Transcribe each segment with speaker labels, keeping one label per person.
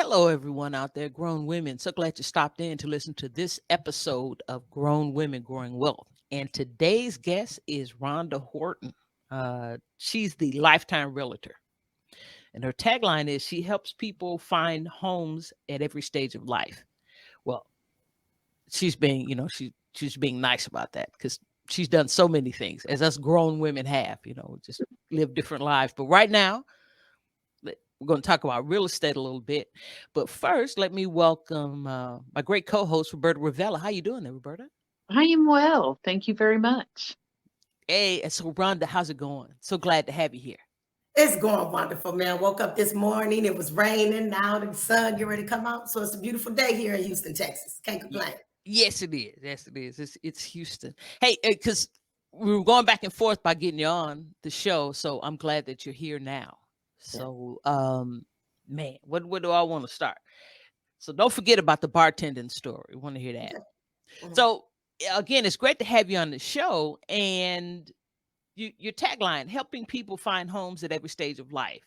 Speaker 1: Hello, everyone out there, grown women. So glad you stopped in to listen to this episode of Grown Women Growing Wealth. And today's guest is Rhonda Horton. She's the lifetime realtor. And her tagline is she helps people find homes at every stage of life. Well, she's being nice about that because she's done so many things as us grown women have, just live different lives. But right now, we're going to talk about real estate a little bit, but first, let me welcome my great co-host Roberta Ravella. How you doing there, Roberta?
Speaker 2: I am well. Thank you very much.
Speaker 1: Hey, and so Rhonda, how's it going? So glad to have you here.
Speaker 3: It's going wonderful, man. Woke up this morning. It was raining. Now the sun get ready to come out. So it's a beautiful day here in Houston, Texas. Can't complain.
Speaker 1: Yes, it is. Yes, it is. It's Houston. Hey, because we were going back and forth by getting you on the show, so I'm glad that you're here now.
Speaker 3: Yeah.
Speaker 1: So, man, what do I want to start? So don't forget about the bartending story. We want to hear that.
Speaker 3: Okay. Mhm.
Speaker 1: So again, it's great to have you on the show, and your tagline, helping people find homes at every stage of life.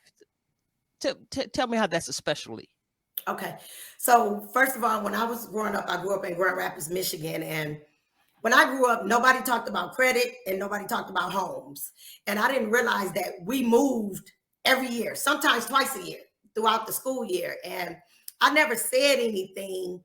Speaker 1: Tell me how that's a specialty.
Speaker 3: Okay. So first of all, when I was growing up, I grew up in Grand Rapids, Michigan. And when I grew up, nobody talked about credit and nobody talked about homes. And I didn't realize that we moved every year, sometimes twice a year throughout the school year. And I never said anything,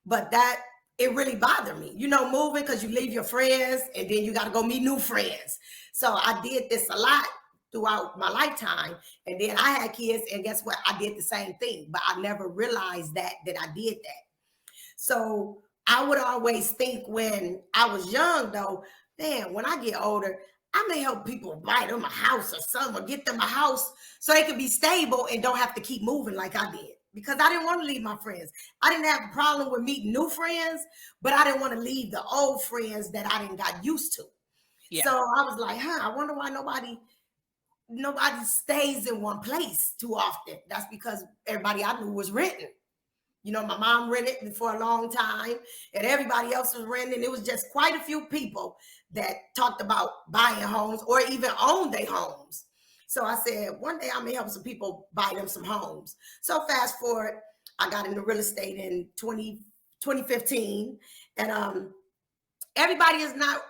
Speaker 3: but that it really bothered me, moving because you leave your friends and then you got to go meet new friends. So I did this a lot throughout my lifetime. And then I had kids, and guess what? I did the same thing, but I never realized that I did that. So I would always think when I was young, though, man, when I get older, I may help people buy them a house or something, or get them a house so they can be stable and don't have to keep moving like I did. Because I didn't want to leave my friends. I didn't have a problem with meeting new friends, but I didn't want to leave the old friends that I didn't got used to.
Speaker 1: Yeah.
Speaker 3: So I was like, I wonder why nobody stays in one place too often. That's because everybody I knew was renting. My mom rented for a long time and everybody else was renting. It was just quite a few people that talked about buying homes or even own their homes. So I said, one day I'm going to help some people buy them some homes. So fast forward, I got into real estate in 2015. And everybody is not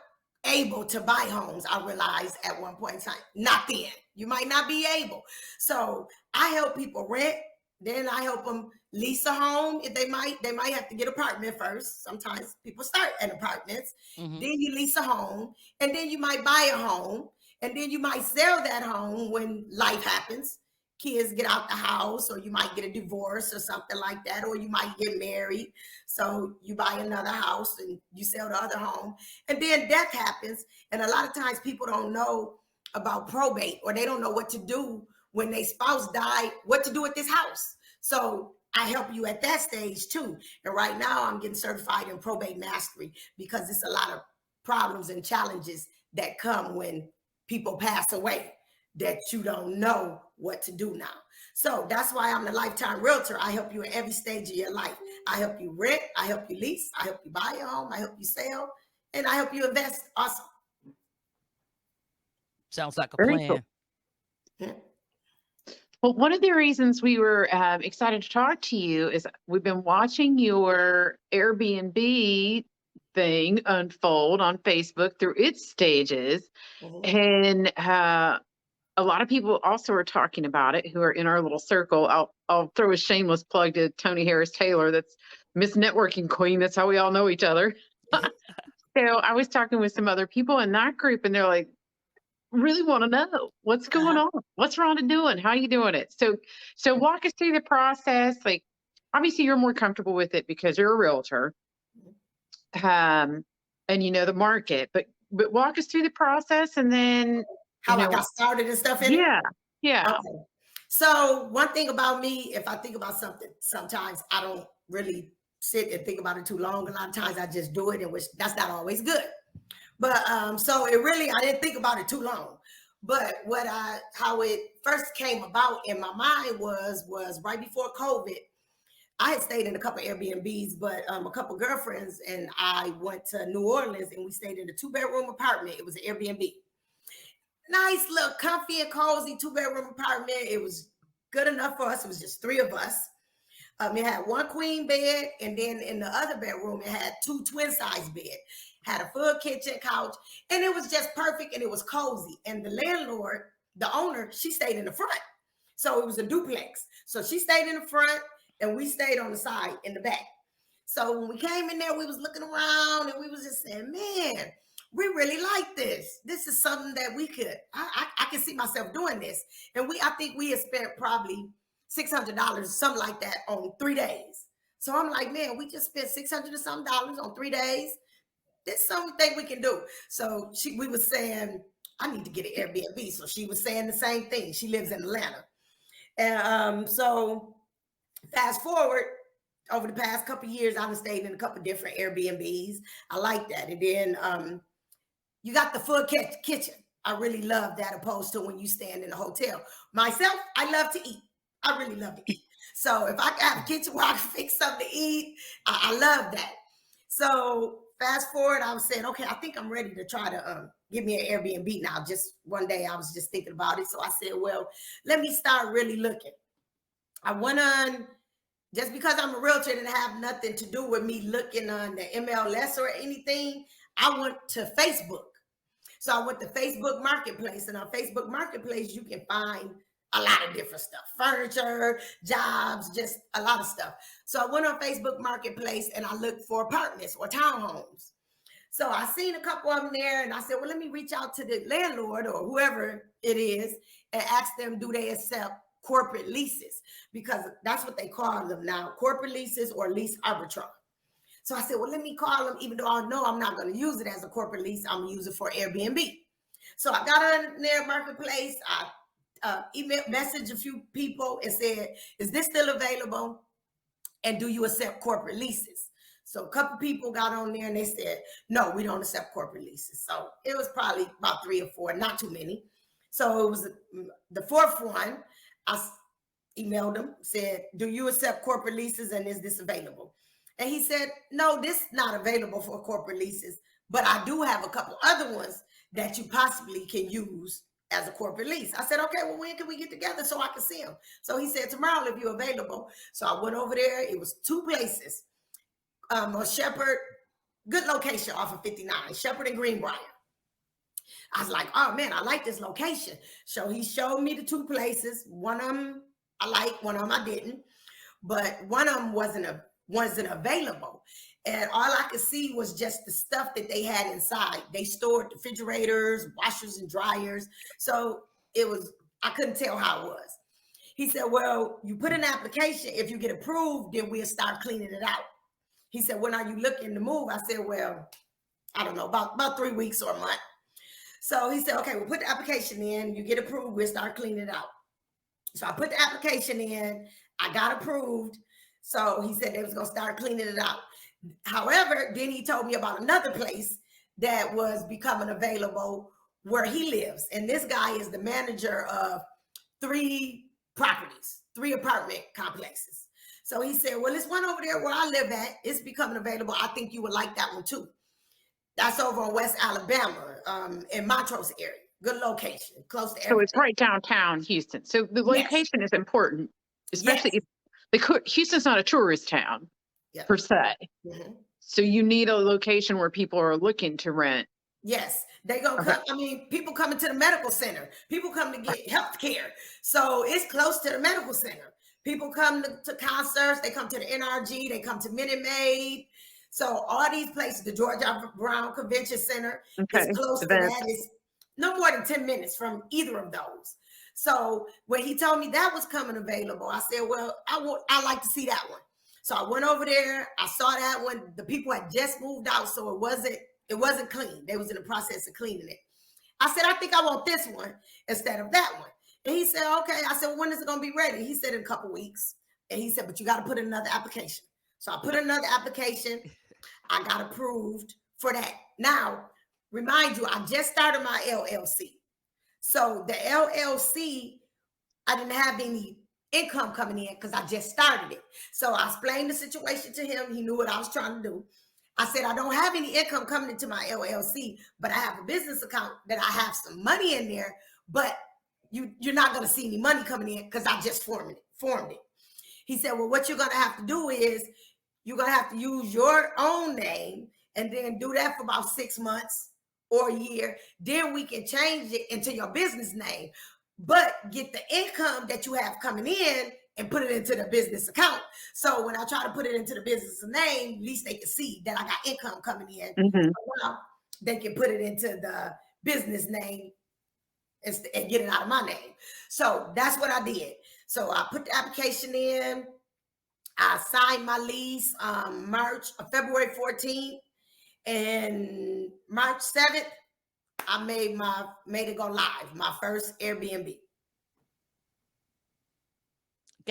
Speaker 3: able to buy homes, I realized at one point in time. Not then. You might not be able. So I help people rent. Then I help them lease a home. If they might have to get an apartment first. Sometimes people start at apartments.
Speaker 1: Mm-hmm.
Speaker 3: Then you lease a home. And then you might buy a home. And then you might sell that home when life happens. Kids get out the house, or you might get a divorce or something like that, or you might get married. So you buy another house and you sell the other home. And then death happens. And a lot of times people don't know about probate, or they don't know what to do when their spouse died, what to do with this house. So I help you at that stage too. And right now I'm getting certified in probate mastery because it's a lot of problems and challenges that come when people pass away that you don't know what to do now. So that's why I'm the lifetime realtor. I help you at every stage of your life. I help you rent, I help you lease, I help you buy a home, I help you sell, and I help you invest also.
Speaker 1: Sounds like a
Speaker 2: Very
Speaker 1: plan.
Speaker 2: cool.
Speaker 3: Yeah.
Speaker 2: Well, one of the reasons we were excited to talk to you is we've been watching your Airbnb thing unfold on Facebook through its stages.
Speaker 3: Mhm.
Speaker 2: And a lot of people also are talking about it who are in our little circle. I'll throw a shameless plug to Tony Harris Taylor. That's Miss Networking Queen. That's how we all know each other. So I was talking with some other people in that group, and they're like, really want to know what's going on. What's Rhonda doing? How are you doing it? So walk us through the process. Like, obviously you're more comfortable with it because you're a realtor, and you know the market. But walk us through the process, and then
Speaker 3: How I got started and stuff in it?
Speaker 2: Yeah.
Speaker 3: Okay. So one thing about me, if I think about something, sometimes I don't really sit and think about it too long. A lot of times I just do it, and which that's not always good. But so it really, I didn't think about it too long. But how it first came about in my mind was right before COVID. I had stayed in a couple Airbnbs, but a couple girlfriends and I went to New Orleans and we stayed in a 2-bedroom apartment. It was an Airbnb. Nice little comfy and cozy 2-bedroom apartment. It was good enough for us. It was just 3 of us. It had one queen bed, and then in the other bedroom, it had 2 twin size beds. Had a full kitchen, couch, and it was just perfect, and it was cozy. And the landlord, the owner, she stayed in the front. So it was a duplex. So she stayed in the front, and we stayed on the side in the back. So when we came in there, we was looking around, and we was just saying, man, we really like this. This is something that we could, I can see myself doing this. And I think we had spent probably $600, something like that, on 3 days. So I'm like, man, we just spent $600 and some dollars on 3 days. This is something we can do. So we was saying, I need to get an Airbnb. So she was saying the same thing. She lives in Atlanta. And so fast forward, over the past couple of years, I've stayed in a couple of different Airbnbs. I like that. And then you got the full kitchen. I really love that, opposed to when you stand in a hotel. Myself, I love to eat. I really love to eat. So if I have a kitchen where I can fix something to eat, I love that. So fast forward, I was saying, okay, I think I'm ready to try to give me an Airbnb now. Just one day, I was just thinking about it. So I said, well, let me start really looking. I went on, just because I'm a realtor, didn't have nothing to do with me looking on the MLS or anything. I went to Facebook. So I went to Facebook Marketplace, and on Facebook Marketplace, you can find a lot of different stuff, furniture, jobs, just a lot of stuff. So I went on Facebook Marketplace and I looked for apartments or townhomes. So I seen a couple of them there, and I said, well, let me reach out to the landlord or whoever it is and ask them, do they accept corporate leases? Because that's what they call them now, corporate leases or lease arbitrage. So I said, well, let me call them, even though I know I'm not going to use it as a corporate lease, I'm going to use it for Airbnb. So I got on their marketplace. I messaged a few people and said, is this still available? And do you accept corporate leases? So a couple people got on there and they said, no, we don't accept corporate leases. So it was probably about 3 or 4, not too many. So it was the fourth one. I emailed him, said, do you accept corporate leases, and is this available? And he said, no, this is not available for corporate leases, but I do have a couple other ones that you possibly can use as a corporate lease. I said, okay, well, when can we get together so I can see them? So he said, tomorrow, if you're available. So I went over there. It was 2 places. On Shepherd, good location off of 59, Shepherd and Greenbrier. I was like, oh man, I like this location. So he showed me the 2 places. One of them I liked, one of them I didn't. But one of them wasn't available. And all I could see was just the stuff that they had inside. They stored refrigerators, washers, and dryers. So I couldn't tell how it was. He said, well, you put an application. If you get approved, then we'll start cleaning it out. He said, when are you looking to move? I said, well, I don't know, about 3 weeks or a month. So he said, okay, we'll put the application in. You get approved, we'll start cleaning it out. So I put the application in. I got approved. So he said they was going to start cleaning it out. However, then he told me about another place that was becoming available where he lives. And this guy is the manager of 3 properties, 3 apartment complexes. So he said, well, this one over there where I live at, it's becoming available. I think you would like that one too. That's over in West Alabama, in Montrose area. Good location, close to everything.
Speaker 2: So it's right downtown Houston. So the location is important, especially if Houston's not a tourist town per se. Mm-hmm. So you need a location where people are looking to rent.
Speaker 3: Yes, they gonna come. I mean, people coming to the medical center. People come to get health care. So it's close to the medical center. People come to concerts. They come to the NRG. They come to Minute Maid. So all these places, the George R. Brown Convention Center is close to that. It's no more than 10 minutes from either of those. So when he told me that was coming available, I said, well, I like to see that one. So I went over there. I saw that one. The people had just moved out, so it wasn't clean. They was in the process of cleaning it. I said, I think I want this one instead of that one. And he said, okay. I said, well, when is it going to be ready? He said, in a couple weeks. And he said, but you got to put in another application. So I put another application. I got approved for that. Now, remind you, I just started my LLC. So the LLC, I didn't have any income coming in because I just started it. So I explained the situation to him. He knew what I was trying to do. I said, I don't have any income coming into my LLC, but I have a business account that I have some money in there, but you're not going to see any money coming in because I just formed it. He said, well, what you're going to have to do is you're going to have to use your own name and then do that for about 6 months or a year. Then we can change it into your business name, but get the income that you have coming in and put it into the business account. So when I try to put it into the business name, at least they can see that I got income coming in. So now they can put it into the business name and get it out of my name. So that's what I did. So I put the application in. I signed my lease February 14th, and March 7th, I made it go live, my first Airbnb.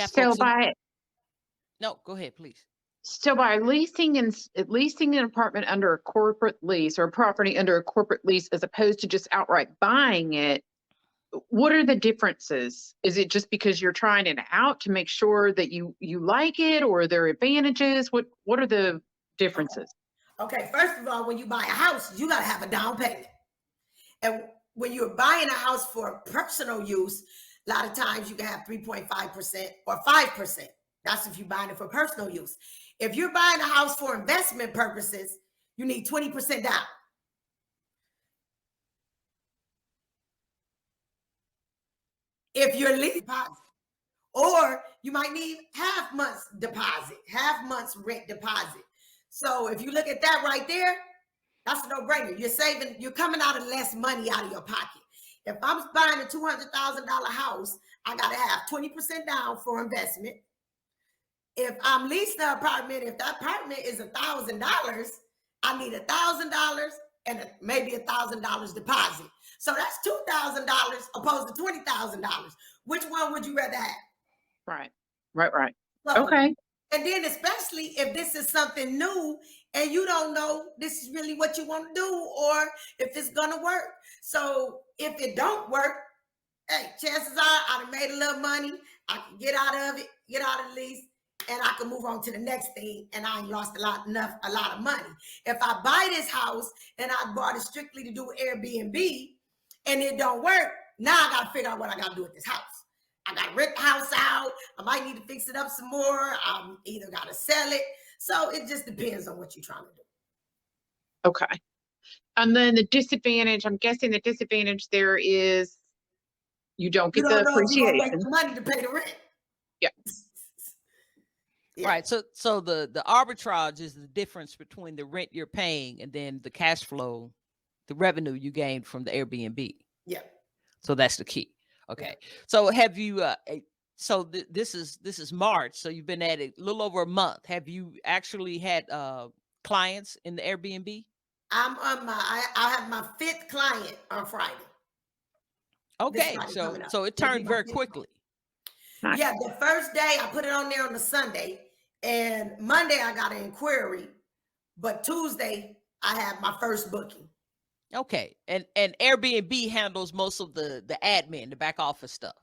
Speaker 2: So
Speaker 1: no, go ahead, please.
Speaker 2: So by leasing an apartment under a corporate lease or a property under a corporate lease, as opposed to just outright buying it, what are the differences? Is it just because you're trying it out to make sure that you like it, or are there advantages? What are the differences?
Speaker 3: Okay, first of all, when you buy a house, you got to have a down payment. And when you're buying a house for personal use, a lot of times you can have 3.5% or 5%. That's if you're buying it for personal use. If you're buying a house for investment purposes, you need 20% down. If you're leasing deposit, or you might need half month's rent deposit. So if you look at that right there, that's a no-brainer. You're coming out of less money out of your pocket. If I'm buying a $200,000 house, I got to have 20% down for investment. If I'm leasing an apartment, if that apartment is $1,000, I need $1,000 and maybe $1,000 deposit. So that's $2,000 opposed to $20,000. Which one would you rather have?
Speaker 2: Right.
Speaker 3: So,
Speaker 2: Okay.
Speaker 3: And then especially if this is something new and you don't know this is really what you want to do or if it's going to work. So if it don't work, hey, chances are I done made a little money. I can get out of it, get out of the lease, and I can move on to the next thing, and I ain't lost a lot of money. If I buy this house and I bought it strictly to do Airbnb and it don't work, now I got to figure out what I got to do with this house. I got to rent the house out. I might need to fix it up some more. I'm either got to sell it. So it just depends on what you're trying to do.
Speaker 2: Okay. And then the disadvantage, I'm guessing the disadvantage there is you don't get the appreciation.
Speaker 3: You don't make the money to pay the rent.
Speaker 2: Yeah.
Speaker 1: Yeah. Right. So the arbitrage is the difference between the rent you're paying and then the cash flow, the revenue you gain from the Airbnb.
Speaker 3: Yeah.
Speaker 1: So that's the key. Okay. Yeah. So have you this is March, so you've been at it a little over a month. Have you actually had clients in the Airbnb?
Speaker 3: I have my 5th client on Friday.
Speaker 1: Okay. So it turned very quickly.
Speaker 2: Nice.
Speaker 3: Yeah, the first day I put it on there on the Sunday, and Monday I got an inquiry, but Tuesday I had my first booking.
Speaker 1: Okay, and Airbnb handles most of the admin, the back office stuff.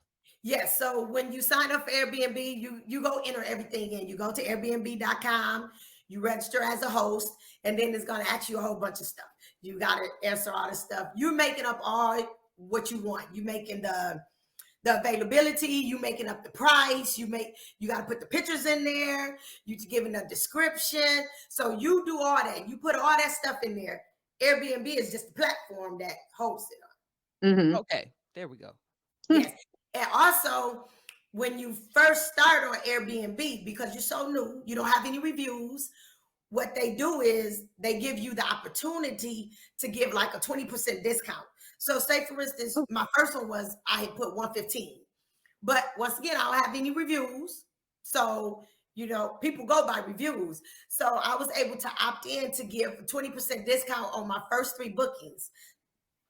Speaker 3: Yes, so when you sign up for Airbnb, you go enter everything in. You go to Airbnb.com, you register as a host, and then it's going to ask you a whole bunch of stuff. You got to answer all this stuff. You're making up all what you want. You're making the availability, you making up the price, you got to put the pictures in there, you giving a description. So you do all that. You put all that stuff in there. Airbnb is just the platform that hosts it on.
Speaker 2: Mm-hmm.
Speaker 1: Okay, there we go.
Speaker 3: Yes. And also, when you first start on Airbnb, because you're so new, you don't have any reviews, what they do is they give you the opportunity to give like a 20% discount. So say, for instance, my first one was I had put 115. But once again, I don't have any reviews. So, people go by reviews. So I was able to opt in to give a 20% discount on my first 3 bookings.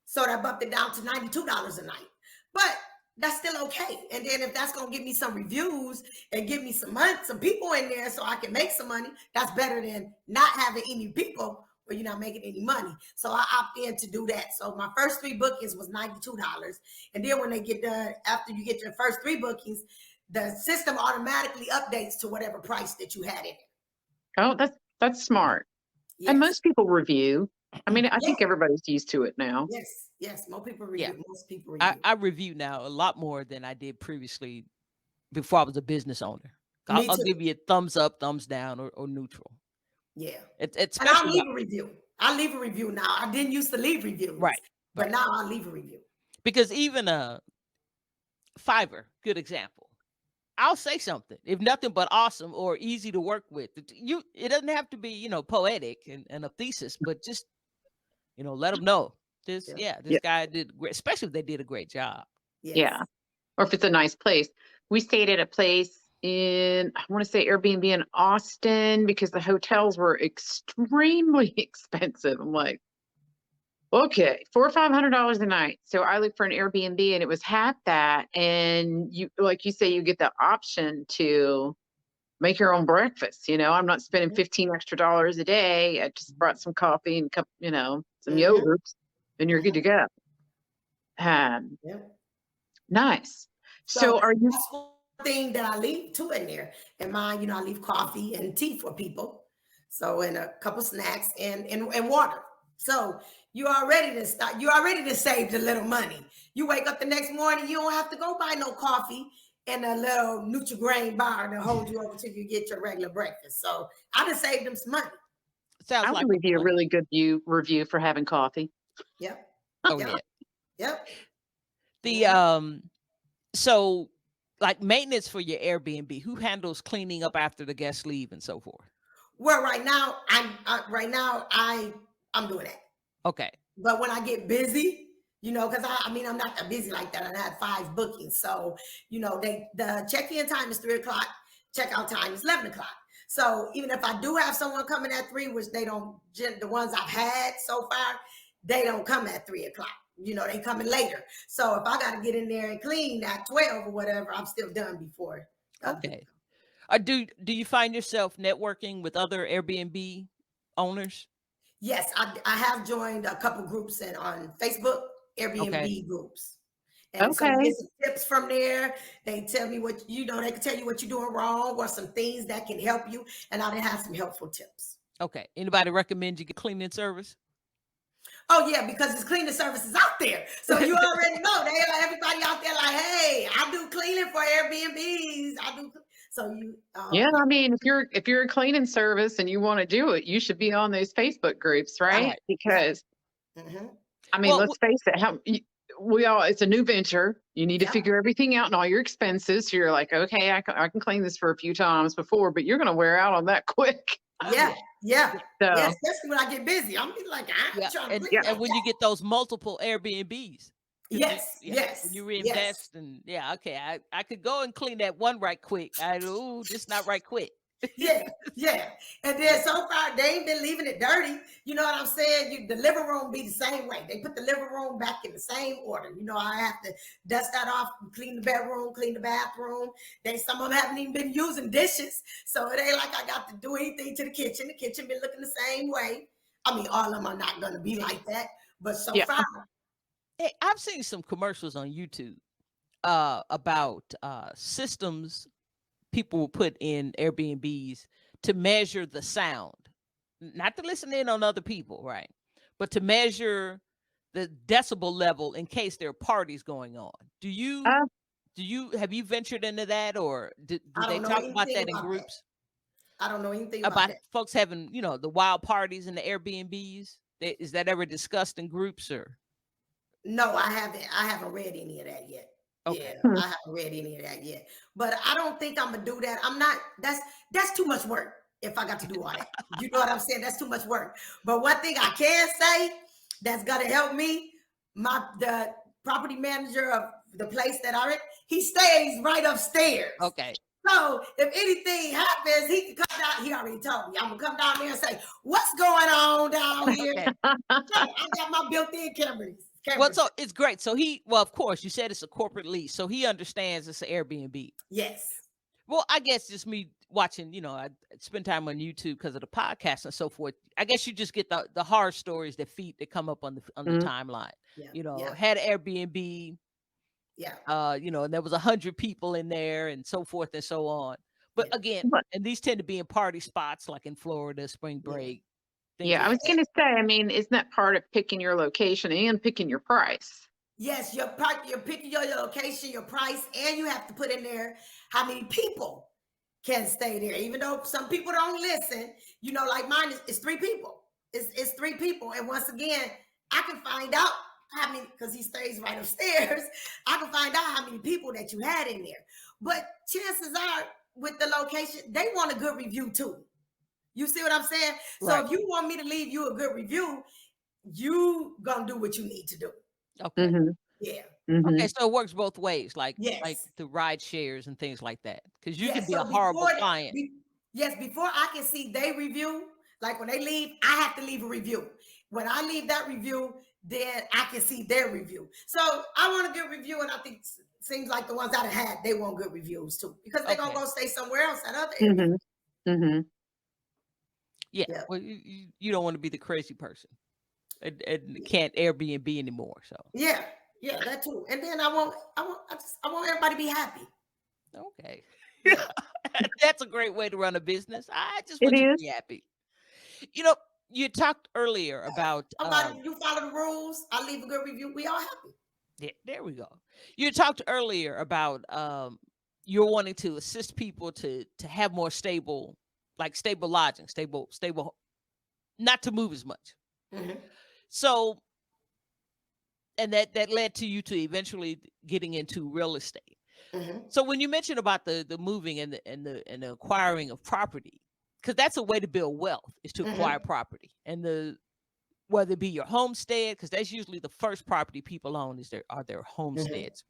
Speaker 3: So that bumped it down to $92 a night. But that's still okay. And then if that's going to give me some reviews and give me some money, some people in there so I can make some money, that's better than not having any people where you're not making any money. So I opt in to do that. So my first 3 bookings was $92. And then when they get done, after you get your first 3 bookings, the system automatically updates to whatever price that you had in it.
Speaker 2: Oh, that's smart. Yes. And most people review. I mean, I think everybody's used to it now.
Speaker 3: Yes. Most people review.
Speaker 1: Yeah.
Speaker 3: Most people review.
Speaker 1: I review now a lot more than I did previously before I was a business owner.
Speaker 3: Me
Speaker 1: I'll
Speaker 3: too.
Speaker 1: give you a thumbs up, thumbs down, or neutral.
Speaker 3: Yeah.
Speaker 1: It's
Speaker 3: And I'll
Speaker 1: especially
Speaker 3: leave a review. I leave a review now. I didn't used to leave reviews,
Speaker 1: right,
Speaker 3: but
Speaker 1: right.
Speaker 3: now I'll leave a review.
Speaker 1: Because even Fiverr, good example. I'll say something, if nothing but awesome or easy to work with. It doesn't have to be, poetic and a thesis, but just, let them know this.
Speaker 3: Yeah.
Speaker 1: Yeah, this
Speaker 2: Yeah.
Speaker 1: guy did great, especially if they did a great job.
Speaker 3: Yes.
Speaker 2: Yeah. Or if it's a nice place. We stayed at a place in, I want to say Airbnb in Austin because the hotels were extremely expensive. I'm like, okay, $400 or $500 a night. So I looked for an Airbnb and it was half that. And you, like you say, you get the option to make your own breakfast. I'm not spending 15 extra dollars a day. I just brought some coffee and cup, some
Speaker 3: Mhm.
Speaker 2: yogurt, and you're good to go. Um,
Speaker 3: Yeah.
Speaker 2: nice.
Speaker 3: So
Speaker 2: So are you?
Speaker 3: that's one thing that I leave too in there. And mine, I leave coffee and tea for people. So and a couple snacks and water. So you are ready to start. You are ready to save the little money. You wake up the next morning, you don't have to go buy no coffee and a little Nutri-Grain bar to hold you over till you get your regular breakfast. So I just saved them some money.
Speaker 1: Sounds
Speaker 2: I
Speaker 1: like
Speaker 2: would
Speaker 1: a
Speaker 2: leave you a
Speaker 1: plan.
Speaker 2: really good review for having coffee.
Speaker 3: Yep.
Speaker 1: Oh
Speaker 3: Yep.
Speaker 1: yeah.
Speaker 3: Yep.
Speaker 1: The so like maintenance for your Airbnb, who handles cleaning up after the guests leave and so forth?
Speaker 3: Well, right now I'm doing that.
Speaker 1: Okay.
Speaker 3: But when I get busy, because I'm not that busy like that. I had 5 bookings. So, the check-in time is 3:00, checkout time is 11:00. So even if I do have someone coming at 3, which they don't, the ones I've had so far, they don't come at 3:00. They coming later. So if I got to get in there and clean at 12 or whatever, I'm still done before.
Speaker 1: Okay. Do you find yourself networking with other Airbnb owners?
Speaker 3: Yes, I have joined a couple groups on Facebook, Airbnb
Speaker 1: Okay.
Speaker 3: groups. And so you
Speaker 2: Okay.
Speaker 3: get some tips from there. They tell me what, they can tell you what you're doing wrong or some things that can help you. And I did have some helpful tips.
Speaker 1: Okay. Anybody recommend you get cleaning service?
Speaker 3: Oh yeah, because it's cleaning services out there. So you already know. Everybody out there like, hey, I do cleaning for Airbnbs. I do. So you
Speaker 2: Yeah, I mean, if you're a cleaning service and you want to do it, you should be on those Facebook groups, right?
Speaker 1: Right.
Speaker 2: Because
Speaker 3: Mhm.
Speaker 2: I mean,
Speaker 1: Well,
Speaker 2: let's face it, it's a new venture. You need to
Speaker 3: Yeah.
Speaker 2: figure everything out and all your expenses. So you're like, okay, I can clean this for a few times before, but you're going to wear out on that quick.
Speaker 3: Yeah. Yeah.
Speaker 2: So
Speaker 3: Yeah. Especially when I get busy. I'm be like, I
Speaker 1: yeah.
Speaker 3: ain't trying to
Speaker 1: And,
Speaker 3: clean
Speaker 1: and
Speaker 3: like
Speaker 1: when
Speaker 3: that.
Speaker 1: you get those multiple Airbnbs. 'Cause
Speaker 3: Yes.
Speaker 1: when
Speaker 3: Yes.
Speaker 1: you
Speaker 3: Yes.
Speaker 1: reinvest and okay, I could go and clean that one right quick. Just not right quick.
Speaker 3: Yeah, yeah. And then so far they ain't been leaving it dirty. You know what I'm saying? The living room be the same way. They put the living room back in the same order. I have to dust that off, clean the bedroom, clean the bathroom. Some of them haven't even been using dishes. So it ain't like I got to do anything to the kitchen. The kitchen been looking the same way. I mean, all of them are not gonna be like that, but so
Speaker 2: yeah,
Speaker 3: far.
Speaker 1: Hey, I've seen some commercials on YouTube about systems people will put in Airbnbs to measure the sound, not to listen in on other people, right? But to measure the decibel level in case there are parties going on. Have you ventured into that, or do
Speaker 3: I
Speaker 1: they
Speaker 3: don't know
Speaker 1: talk about
Speaker 3: anything
Speaker 1: that in
Speaker 3: about that.
Speaker 1: groups
Speaker 3: I don't know anything about
Speaker 1: about
Speaker 3: that.
Speaker 1: folks having the wild parties in the Airbnbs? Is that ever discussed in groups or?
Speaker 3: No, I haven't. I haven't read any of that yet.
Speaker 1: Okay.
Speaker 3: Yeah, I haven't read any of that yet. But I don't think I'm gonna do that. I'm not. That's too much work. If I got to do all that, you know what I'm saying? That's too much work. But one thing I can say that's gonna help me, the property manager of the place that I'm in, he stays right upstairs.
Speaker 1: Okay.
Speaker 3: So if anything happens, he can come down. He already told me I'm gonna come down there and say, "What's going on down here?"
Speaker 1: Okay.
Speaker 3: I got my built-in cameras.
Speaker 1: Well, so it's great. So of course, you said it's a corporate lease, so he understands it's an Airbnb.
Speaker 3: Yes.
Speaker 1: Well, I guess just me watching, I spend time on YouTube because of the podcast and so forth. I guess you just get the horror stories that come up on the timeline.
Speaker 3: Yeah.
Speaker 1: Had Airbnb,
Speaker 3: Yeah.
Speaker 1: and there was 100 people in there and so forth and so on. But again, and these tend to be in party spots like in Florida, spring break.
Speaker 2: Yeah, I was going to say, I mean, isn't that part of picking your location and picking your price?
Speaker 3: Yes, you're picking your location, your price, and you have to put in there how many people can stay there, even though some people don't listen. You know, like mine is 3 people. It's 3 people, and once again, I can find out how many, because he stays right upstairs. I can find out how many people that you had in there. But chances are, with the location, they want a good review too. You see what I'm saying? So
Speaker 1: Right.
Speaker 3: if you want me to leave you a good review, you gonna do what you need to do.
Speaker 1: Okay.
Speaker 2: Mm-hmm.
Speaker 3: Yeah.
Speaker 2: Mm-hmm.
Speaker 1: Okay, so it works both ways, like
Speaker 3: Yes.
Speaker 1: the ride shares and things like that. Because you can
Speaker 3: Yes.
Speaker 1: be a
Speaker 3: So
Speaker 1: horrible client.
Speaker 3: before I can see they review, like when they leave, I have to leave a review. When I leave that review, then I can see their review. So I want a good review, and I think seems like the ones I've had, they want good reviews too, because they're gonna
Speaker 1: Okay.
Speaker 3: go stay somewhere else at other areas.
Speaker 2: Mm-hmm. Mm-hmm.
Speaker 1: Yeah.
Speaker 3: Yeah.
Speaker 1: Well, you don't want to be the crazy person and can't Airbnb anymore. So
Speaker 3: Yeah, that too. And then I want everybody to be happy.
Speaker 1: okay.
Speaker 3: Yeah.
Speaker 1: That's a great way to run a business. I just
Speaker 2: It
Speaker 1: want you to
Speaker 2: is.
Speaker 1: be happy. You know, you talked earlier about
Speaker 3: You follow the rules, I leave a good review, we all happy.
Speaker 1: yeah, there we go. You talked earlier about you're wanting to assist people to have more stable, like stable lodging, stable, not to move as much.
Speaker 3: Mhm.
Speaker 1: So, and that led to you to eventually getting into real estate.
Speaker 3: Mhm.
Speaker 1: So when you mentioned about the moving and the acquiring of property, because that's a way to build wealth is to acquire
Speaker 3: Mhm.
Speaker 1: property, and whether it be your homestead, because that's usually the first property people own is their
Speaker 3: Mhm.
Speaker 1: homesteads.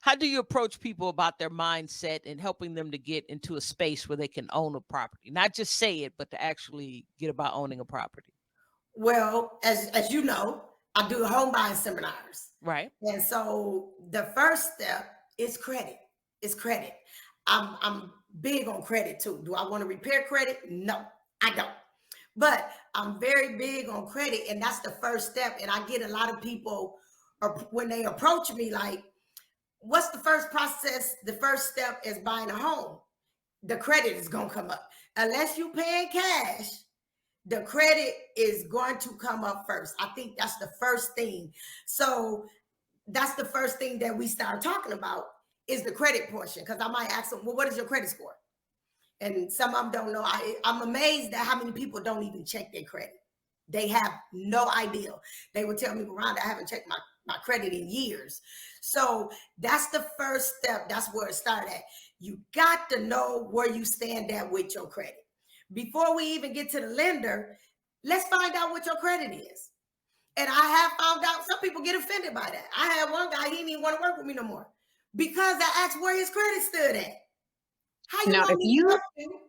Speaker 1: How do you approach people about their mindset and helping them to get into a space where they can own a property, not just say it, but to actually get about owning a property?
Speaker 3: Well, as you know, I do home buying seminars.
Speaker 1: Right.
Speaker 3: And so the first step is credit. It's credit. I'm big on credit too. Do I want to repair credit? No, I don't. But I'm very big on credit, and that's the first step. And I get a lot of people when they approach me like, what's the first process? The first step is buying a home. The credit is gonna come up. Unless you paying cash, the credit is going to come up first. I think that's the first thing. So that's the first thing that we start talking about is the credit portion. Because I might ask them, well, what is your credit score? And some of them don't know. I'm amazed at how many people don't even check their credit. They have no idea. They would tell me, Ronda, I haven't checked my credit in years. So that's the first step. That's where it started at. You got to know where you stand at with your credit. Before we even get to the lender, let's find out what your credit is. And I have found out some people get offended by that. I had one guy, he didn't even want to work with me no more because I asked where his credit stood at. How you
Speaker 2: Now,
Speaker 3: want
Speaker 2: if
Speaker 3: me to
Speaker 2: you,
Speaker 3: help you?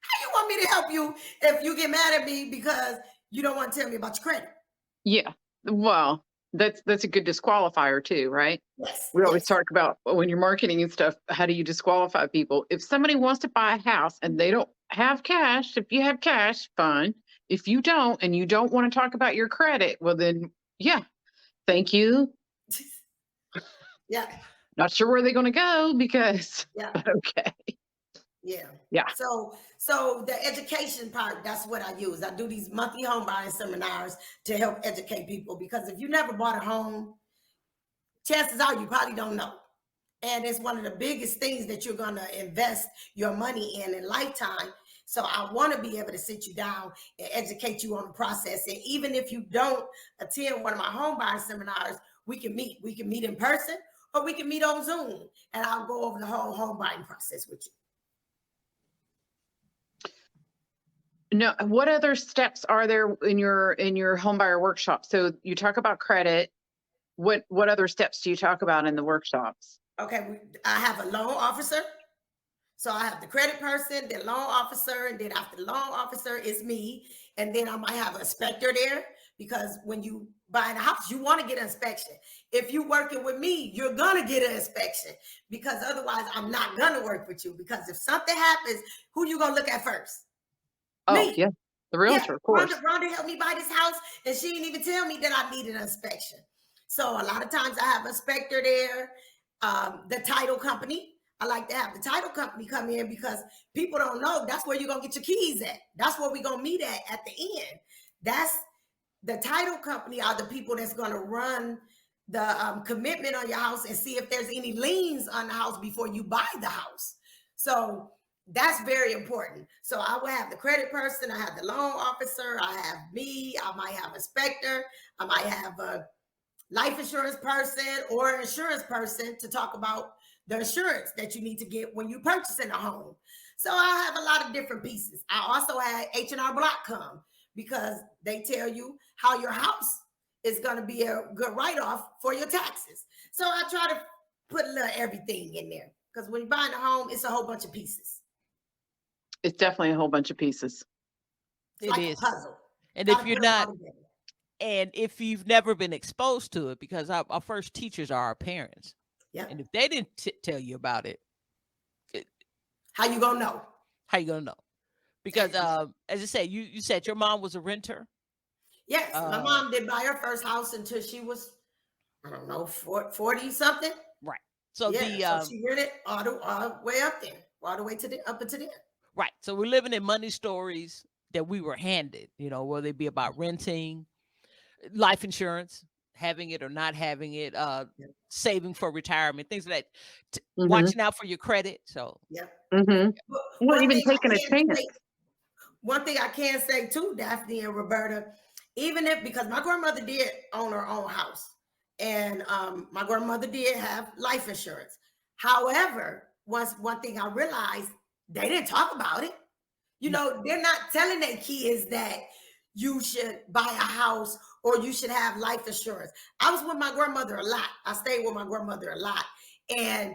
Speaker 3: How you want me to help you if you get mad at me because you don't want to tell me about your credit?
Speaker 2: yeah, well, that's a good disqualifier too, right?
Speaker 3: Yes,
Speaker 2: We always
Speaker 3: yes.
Speaker 2: talk about when you're marketing and stuff, how do you disqualify people? If somebody wants to buy a house and they don't have cash, if you have cash, fine. If you don't and you don't want to talk about your credit, well then, yeah, thank you.
Speaker 3: Yeah,
Speaker 2: Not sure where they're going to go because,
Speaker 3: yeah,
Speaker 2: okay.
Speaker 3: yeah.
Speaker 2: Yeah.
Speaker 3: So the education part, that's what I use. I do these monthly home buying seminars to help educate people because if you never bought a home, chances are you probably don't know. And it's one of the biggest things that you're going to invest your money in lifetime. So I want to be able to sit you down and educate you on the process. And even if you don't attend one of my home buying seminars, we can meet. We can meet in person or we can meet on Zoom. And I'll go over the whole home buying process with you.
Speaker 2: No, what other steps are there in your home buyer workshop? So you talk about credit. What other steps do you talk about in the workshops?
Speaker 3: Okay, I have a loan officer. So I have the credit person, the loan officer, and then after the loan officer is me. And then I might have an inspector there because when you buy a house, you want to get an inspection. If you're working with me, you're going to get an inspection because otherwise I'm not going to work with you because if something happens, who you going to look at first?
Speaker 2: Oh,
Speaker 3: Me.
Speaker 2: yeah, the realtor, of course.
Speaker 3: Ronda helped me buy this house and she didn't even tell me that I needed an inspection. So a lot of times I have an inspector there, the title company. I like to have the title company come in because people don't know that's where you're going to get your keys at. That's where we're going to meet at the end. That's the title company are the people that's going to run the commitment on your house and see if there's any liens on the house before you buy the house. So that's very important. So I will have the credit person, I have the loan officer, I have me, I might have a inspector, I might have a life insurance person or an insurance person to talk about the insurance that you need to get when you purchasing a home. So I have a lot of different pieces. I also had H&R Block come because they tell you how your house is going to be a good write-off for your taxes. So I try to put a little everything in there because when you're buying a home, it's a whole bunch of pieces.
Speaker 2: It's definitely a whole bunch of pieces.
Speaker 3: It's like a puzzle.
Speaker 1: And
Speaker 3: Gotta
Speaker 1: if you're
Speaker 3: put 'em all
Speaker 1: not,
Speaker 3: together.
Speaker 1: and if you've never been exposed to it, because our first teachers are our parents,
Speaker 3: Yeah.
Speaker 1: and if they didn't tell you about it,
Speaker 3: How you gonna know?
Speaker 1: how you gonna know? Because as I said, you said your mom was a renter.
Speaker 3: Yes, my mom didn't buy her first house until she was, I don't know, 40 something.
Speaker 1: Right. So
Speaker 3: So she rented all the way up there, all the way to the up into there.
Speaker 1: right. So we're living in money stories that we were handed, whether it be about renting, life insurance, having it or not having it, saving for retirement, things like that, watching out for your credit. So
Speaker 3: Yeah.
Speaker 2: Well, even taking a chance.
Speaker 3: One thing I can say too, Daphne and Roberta, even if, because my grandmother did own her own house, and my grandmother did have life insurance. However, one thing I realized, they didn't talk about it. They're not telling their kids that you should buy a house or you should have life insurance. I was with my grandmother a lot. I stayed with my grandmother a lot. And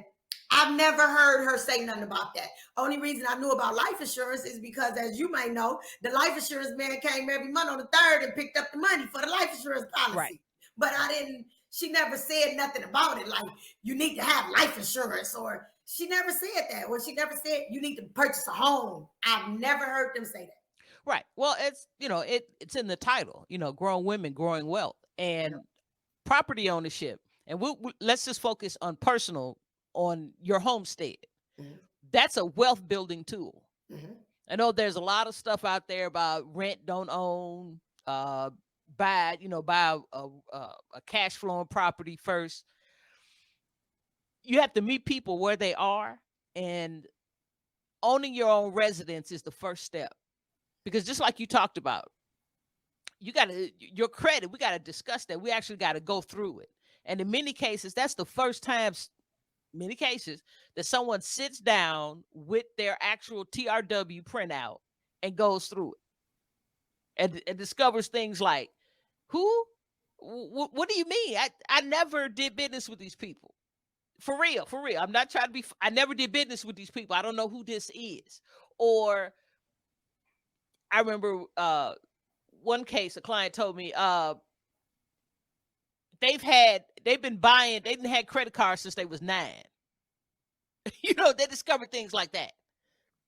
Speaker 3: I've never heard her say nothing about that. Only reason I knew about life insurance is because, as you may know, the life insurance man came every month on the 3rd and picked up the money for the life insurance policy.
Speaker 1: Right.
Speaker 3: But she never said nothing about it. Like, you need to have life insurance, or she never said that. Or she never said you need to purchase a home. I've never heard them say that.
Speaker 1: Right. Well, it's, it's in the title, Grown Women, Growing Wealth, and property ownership. And let's just focus on your homestead.
Speaker 3: Mm-hmm.
Speaker 1: That's a wealth building tool.
Speaker 3: Mm-hmm.
Speaker 1: I know there's a lot of stuff out there about rent, don't own, buy a cash flowing property first. You have to meet people where they are, and owning your own residence is the first step. Because just like you talked about, your credit, we got to discuss that. We actually got to go through it. And in many cases, that's the first time, many cases, that someone sits down with their actual TRW printout and goes through it and discovers things like, what do you mean? I never did business with these people. For real. I'm not trying to be, I never did business with these people. I don't know who this is. Or I remember one case, a client told me they've been buying, they didn't have credit cards since they was 9. They discovered things like that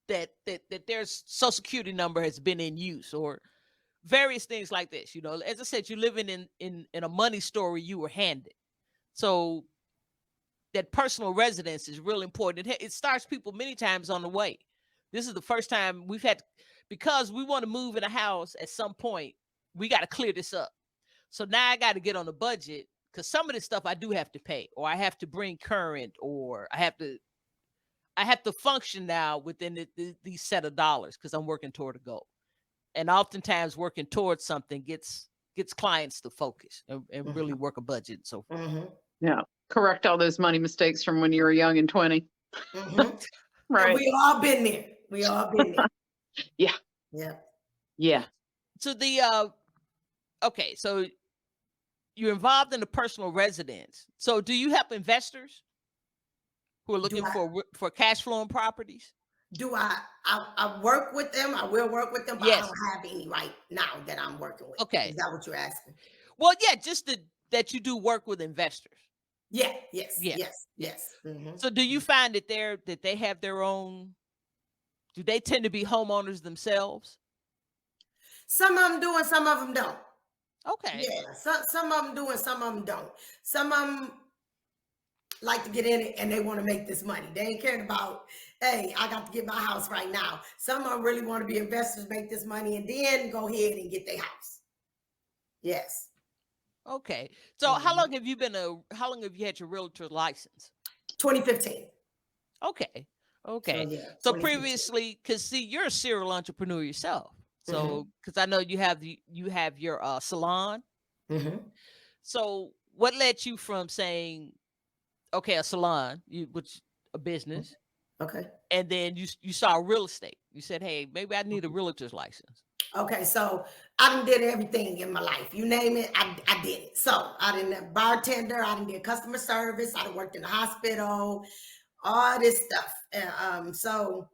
Speaker 1: their social security number has been in use, or various things like this. As I said, you're living in a money story you were handed. So that personal residence is really important. It starts people many times on the way. This is the first time we've had, because we want to move in a house at some point, we got to clear this up. So now I got to get on a budget, because some of this stuff I do have to pay, or I have to bring current, or I have to function now within these set of dollars, because I'm working toward a goal. And oftentimes working towards something gets clients to focus and really work a budget. So
Speaker 2: yeah, correct all those money mistakes from when you were young and 20. Right.
Speaker 3: And we all been there.
Speaker 2: Yeah.
Speaker 1: So okay, so you're involved in the personal residence. So do you help investors who are looking for cash flowing properties?
Speaker 3: Do I work with them? I will work with them, but I don't have any right now that I'm working with.
Speaker 1: Okay.
Speaker 3: Is that what you're asking?
Speaker 1: Well, yeah, just that you do work with investors.
Speaker 3: Yeah. Yes. Mm-hmm.
Speaker 1: So do you find that they have their own, do they tend to be homeowners themselves?
Speaker 3: Some of them do and some of them don't.
Speaker 1: Okay.
Speaker 3: Yeah. Some of them do and some of them don't. Some of them like to get in it and they want to make this money. They ain't caring about, hey, I got to get my house right now. Some of them really want to be investors, make this money, and then go ahead and get their house. Yes.
Speaker 1: Okay. So how long have you had your realtor license?
Speaker 3: 2015.
Speaker 1: Okay.
Speaker 3: So
Speaker 1: Okay.
Speaker 3: yeah,
Speaker 1: So
Speaker 3: 2015.
Speaker 1: previously, because see, you're a serial entrepreneur yourself.
Speaker 3: Mm-hmm.
Speaker 1: So because I know you have your salon.
Speaker 3: Mm-hmm.
Speaker 1: So what led you from saying, okay, a salon, which a business,
Speaker 3: Okay.
Speaker 1: and then you saw real estate. You said, hey, maybe I need a realtor's license.
Speaker 3: Okay, so I done did everything in my life. You name it, I did it. So I done bartender, I done did customer service, I done worked in the hospital, all this stuff. And so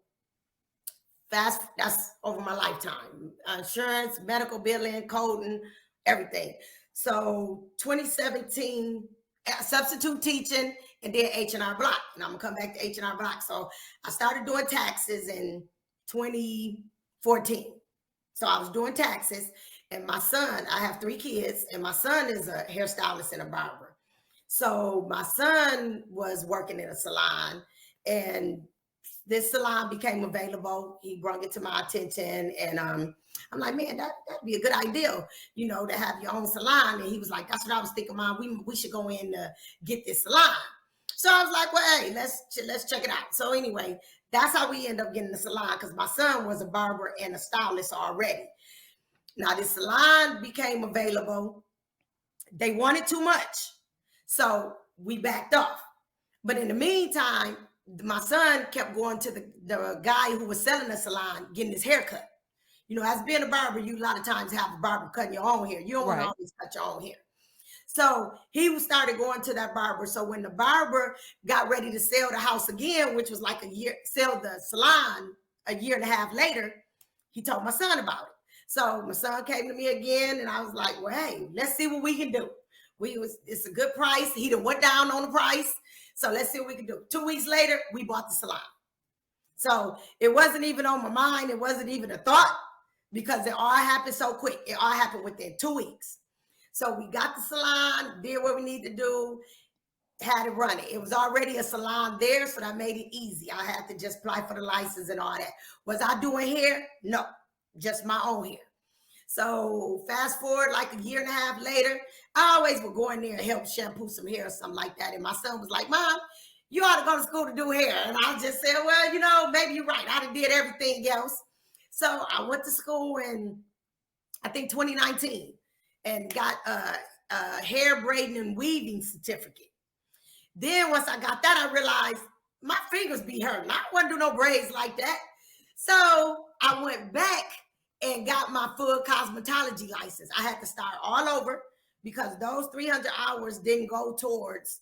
Speaker 3: that's over my lifetime. Insurance, medical billing, coding, everything. So 2017, substitute teaching, and then H&R Block. And I'm gonna come back to H&R Block. So I started doing taxes in 2014. So I was doing taxes, and my son, I have 3 kids, and my son is a hairstylist and a barber. So my son was working in a salon, and this salon became available. He brought it to my attention, and I'm like, man, that'd be a good idea, to have your own salon. And he was like, that's what I was thinking, Mom. We should go in to get this salon. So I was like, well, hey, let's check it out. So anyway, that's how we end up getting the salon, because my son was a barber and a stylist already. Now this salon became available. They wanted too much, so we backed off. But in the meantime, my son kept going to the guy who was selling the salon, getting his hair cut. As being a barber, you a lot of times have a barber cutting your own hair. You don't want to always cut your own hair. So he started going to that barber. So when the barber got ready to sell the house again, which was like sell the salon a year and a half later, he told my son about it. So my son came to me again, and I was like, well, hey, let's see what we can do. It's a good price. He done went down on the price. So let's see what we can do. 2 weeks later, we bought the salon. So it wasn't even on my mind. It wasn't even a thought, because it all happened so quick. It all happened within 2 weeks. So we got the salon, did what we need to do, had it running. It was already a salon there, so that made it easy. I had to just apply for the license and all that. Was I doing hair? No, just my own hair. So fast forward like a year and a half later, I always would go in there and help shampoo some hair or something like that. And my son was like, Mom, you ought to go to school to do hair. And I just said, well, maybe you're right. I did everything else. So I went to school in, I think, 2019, and got a hair braiding and weaving certificate. Then once I got that, I realized my fingers be hurting. I wouldn't do no braids like that. So I went back and got my full cosmetology license. I had to start all over, because those 300 hours didn't go towards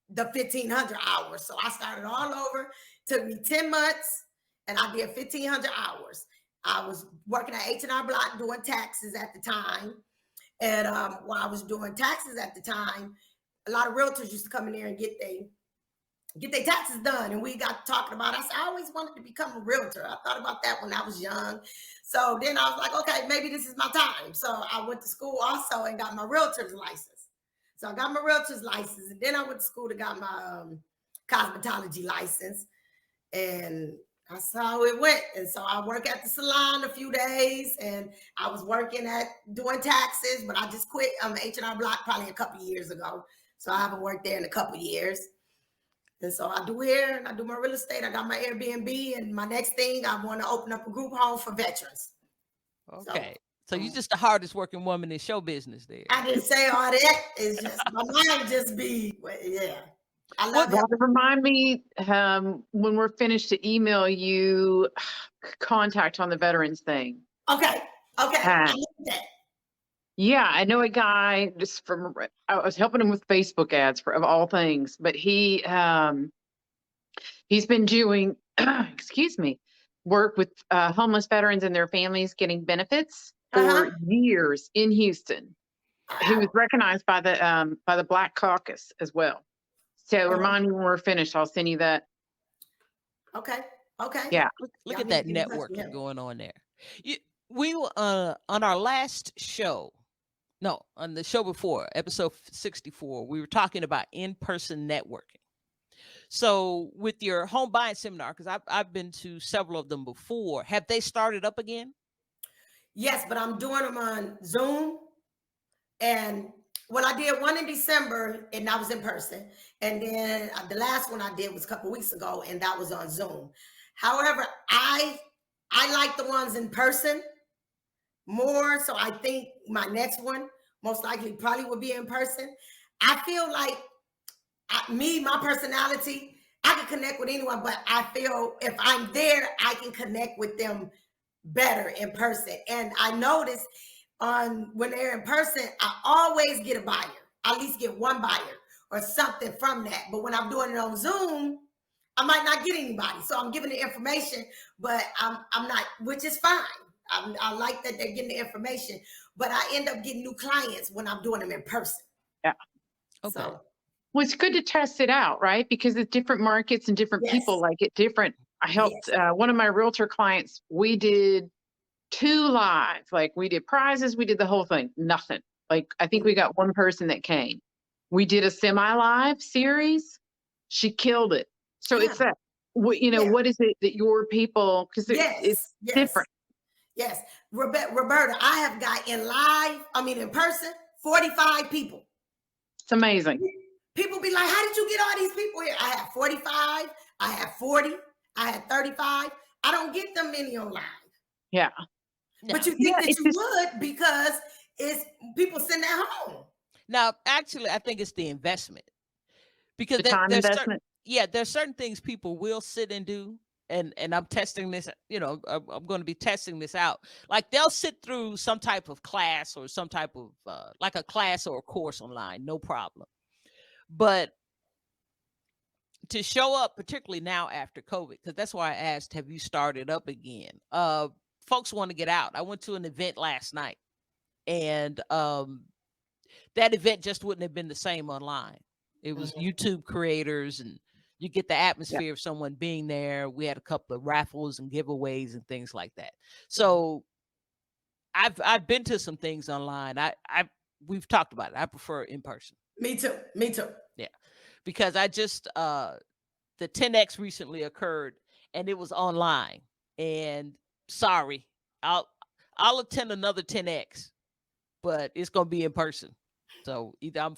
Speaker 3: the 1,500 hours. So I started all over. Took me 10 months, and I did 1,500 hours. I was working at H&R Block doing taxes at the time. And while I was doing taxes at the time, a lot of realtors used to come in there and get their taxes done. And we got talking about it. I said, I always wanted to become a realtor. I thought about that when I was young. So then I was like, okay, maybe this is my time. So I went to school also and got my realtor's license. So I got my realtor's license, and then I went to school to got my cosmetology license. And that's how it went. And so I work at the salon a few days, and I was working at doing taxes, but I just quit H&R Block probably a couple of years ago. So I haven't worked there in a couple of years. And so I do hair and I do my real estate. I got my Airbnb, and my next thing, I want to open up a group home for veterans.
Speaker 1: Okay. So you're just the hardest working woman in show business there.
Speaker 3: I didn't say all that. It's just my mind just be, yeah. I love it.
Speaker 2: Remind me when we're finished to email you contact on the veterans thing.
Speaker 3: Okay. I love that.
Speaker 2: Yeah, I know a guy I was helping him with Facebook ads of all things, but he's been doing, excuse me, work with homeless veterans and their families getting benefits for years in Houston. He was recognized by the Black Caucus as well. So remind me when we're finished, I'll send you that.
Speaker 3: Okay.
Speaker 2: Yeah.
Speaker 1: Look at that networking going on there. We were on our last show. No, on the show before, episode 64, we were talking about in-person networking. So with your home buying seminar, because I've been to several of them before, have they started up again?
Speaker 3: Yes, but I'm doing them on Zoom, and Well, I did one in December, and that was in person. And then the last one I did was a couple weeks ago, and that was on Zoom. However, I like the ones in person more. So I think my next one most likely probably will be in person. I feel like my personality, I can connect with anyone, but I feel if I'm there, I can connect with them better in person. And I notice when they're in person, I always get a buyer. I at least get one buyer or something from that. But when I'm doing it on Zoom, I might not get anybody. So I'm giving the information, but I'm not, which is fine. I like that they're getting the information, but I end up getting new clients when I'm doing them in person.
Speaker 2: Yeah.
Speaker 1: Okay.
Speaker 3: So
Speaker 2: Well, it's good to test it out, right? Because it's different markets and different people
Speaker 3: yes,
Speaker 2: like it different. I helped
Speaker 3: yes.
Speaker 2: one of my realtor clients. We did 2 live, like we did prizes, we did the whole thing, nothing. Like I think we got one person that came. We did a semi-live series. She killed it. So
Speaker 3: Yeah.
Speaker 2: it's that, you know,
Speaker 3: Yeah.
Speaker 2: what is it that your people, because it's
Speaker 3: Yes, yes,
Speaker 2: different.
Speaker 3: yes. Roberta, I have got in person, 45 people.
Speaker 2: It's amazing.
Speaker 3: People be like, how did you get all these people here? I have 45, I have 40, I had 35. I don't get them many on live.
Speaker 2: Yeah.
Speaker 3: But you think
Speaker 2: Yeah,
Speaker 3: that
Speaker 2: it's
Speaker 3: you
Speaker 2: just,
Speaker 3: would because it's people sitting at home.
Speaker 1: Now, actually, I think it's the investment because
Speaker 2: the time
Speaker 1: there's certain,
Speaker 2: investment.
Speaker 1: there's certain things people will sit and do. And I'm testing this, I'm going to be testing this out. Like they'll sit through some type of class or some type of like a class or a course online, no problem. But to show up, particularly now after COVID, because that's why I asked, have you started up again? Folks want to get out. I went to an event last night, and that event just wouldn't have been the same online. It was YouTube creators, and you get the
Speaker 2: Yeah.
Speaker 1: atmosphere of someone being there. We had a couple of raffles and giveaways and things like that. So I've been to some things online. We've talked about it. I prefer in person.
Speaker 3: Me too. Me too.
Speaker 1: Yeah, because I just the 10X recently occurred, and it was online. And sorry, I'll attend another 10X, but it's gonna be in person. So either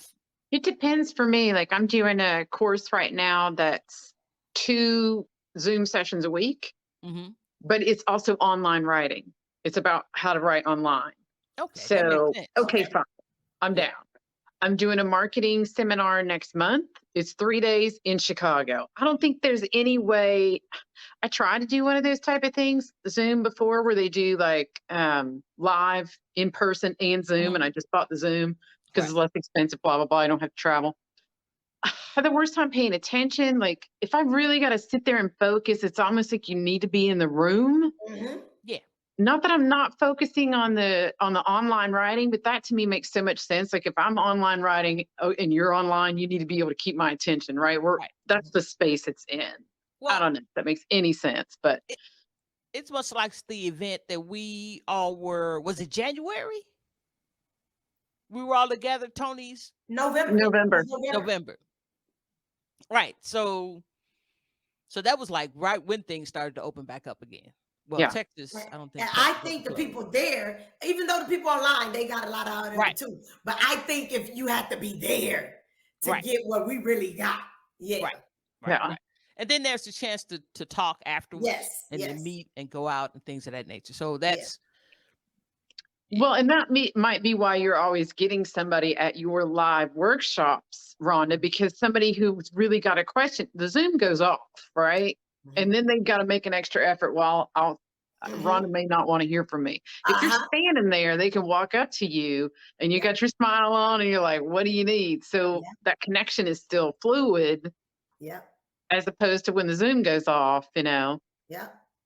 Speaker 2: It depends for me. Like I'm doing a course right now that's 2 Zoom sessions a week,
Speaker 1: mhm.
Speaker 2: but it's also online writing. It's about how to write online.
Speaker 1: Okay, that makes
Speaker 2: So,
Speaker 1: sense.
Speaker 2: okay,
Speaker 3: Okay.
Speaker 2: fine. I'm
Speaker 1: Yeah.
Speaker 2: down. I'm doing a marketing seminar next month. It's 3 days in Chicago. I don't think there's any way. I tried to do one of those type of things, Zoom before, where they do like live in person and Zoom,
Speaker 1: Mhm.
Speaker 2: and I just bought the Zoom because
Speaker 1: Right.
Speaker 2: it's less expensive, blah, blah, blah. I don't have to travel. I had the worst time paying attention. Like if I really got to sit there and focus, it's almost like you need to be in the room.
Speaker 3: Mm-hmm.
Speaker 1: Yeah.
Speaker 2: Not that I'm not focusing on the online writing, but that to me makes so much sense. Like if I'm online writing and you're online, you need to be able to keep my attention, right?
Speaker 1: Right.
Speaker 2: That's the space it's in. I
Speaker 1: Well,
Speaker 2: don't know if that makes any sense, but
Speaker 1: it's much like the event that we all were. Was it January? We were all together. Tony's
Speaker 3: November.
Speaker 2: November.
Speaker 1: November. Right. So that was like right when things started to open back up again. Well,
Speaker 2: Yeah.
Speaker 1: Texas, I don't think.
Speaker 3: And I
Speaker 1: Texas
Speaker 3: think the
Speaker 1: opened.
Speaker 3: people there, even though the people online, they got a lot out of it
Speaker 1: Right.
Speaker 3: too. But I think if you have to be there to
Speaker 1: Right.
Speaker 3: get what we really got, yeah.
Speaker 1: Right.
Speaker 2: Yeah.
Speaker 1: Right. And then there's the chance to talk afterwards
Speaker 3: Yes.
Speaker 1: and then
Speaker 3: Yes.
Speaker 1: meet and go out and things of that nature. So
Speaker 3: Yeah.
Speaker 1: that's
Speaker 2: Well, and that might be why you're always getting somebody at your live workshops, Rhonda, because somebody who's really got a question, the Zoom goes off, right? And then they've got to make an extra effort. Well, Rhonda may not want to hear from me. If you're standing there, they can walk up to you and you got your smile on and you're like, what do you need? So that connection is still fluid.
Speaker 3: Yeah.
Speaker 2: As opposed to when the Zoom goes off,
Speaker 3: Yeah.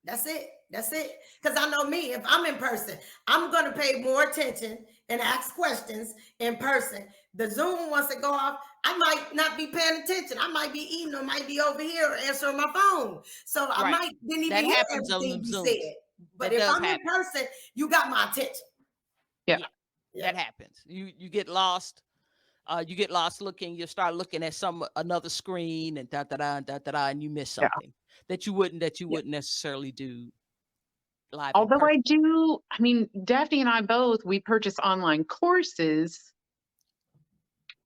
Speaker 3: That's it. That's it. Because I know me, if I'm in person, I'm going to pay more attention and ask questions in person. The Zoom, once it go off, I might not be paying attention. I might be eating or might be over here answering my phone. So I
Speaker 1: right.
Speaker 3: didn't
Speaker 1: That
Speaker 3: even hear
Speaker 1: happens on
Speaker 3: everything
Speaker 1: them
Speaker 3: you
Speaker 1: Zooms.
Speaker 3: said. But
Speaker 1: That
Speaker 3: if
Speaker 1: does
Speaker 3: I'm in
Speaker 1: happen.
Speaker 3: person, you got my attention.
Speaker 2: Yeah.
Speaker 1: That happens. You get lost. You get lost looking. You start looking at another screen and da da da da da da, and you miss something that you wouldn't necessarily do live in
Speaker 2: Although
Speaker 1: person.
Speaker 2: I mean, Daphne and I both, we purchase online courses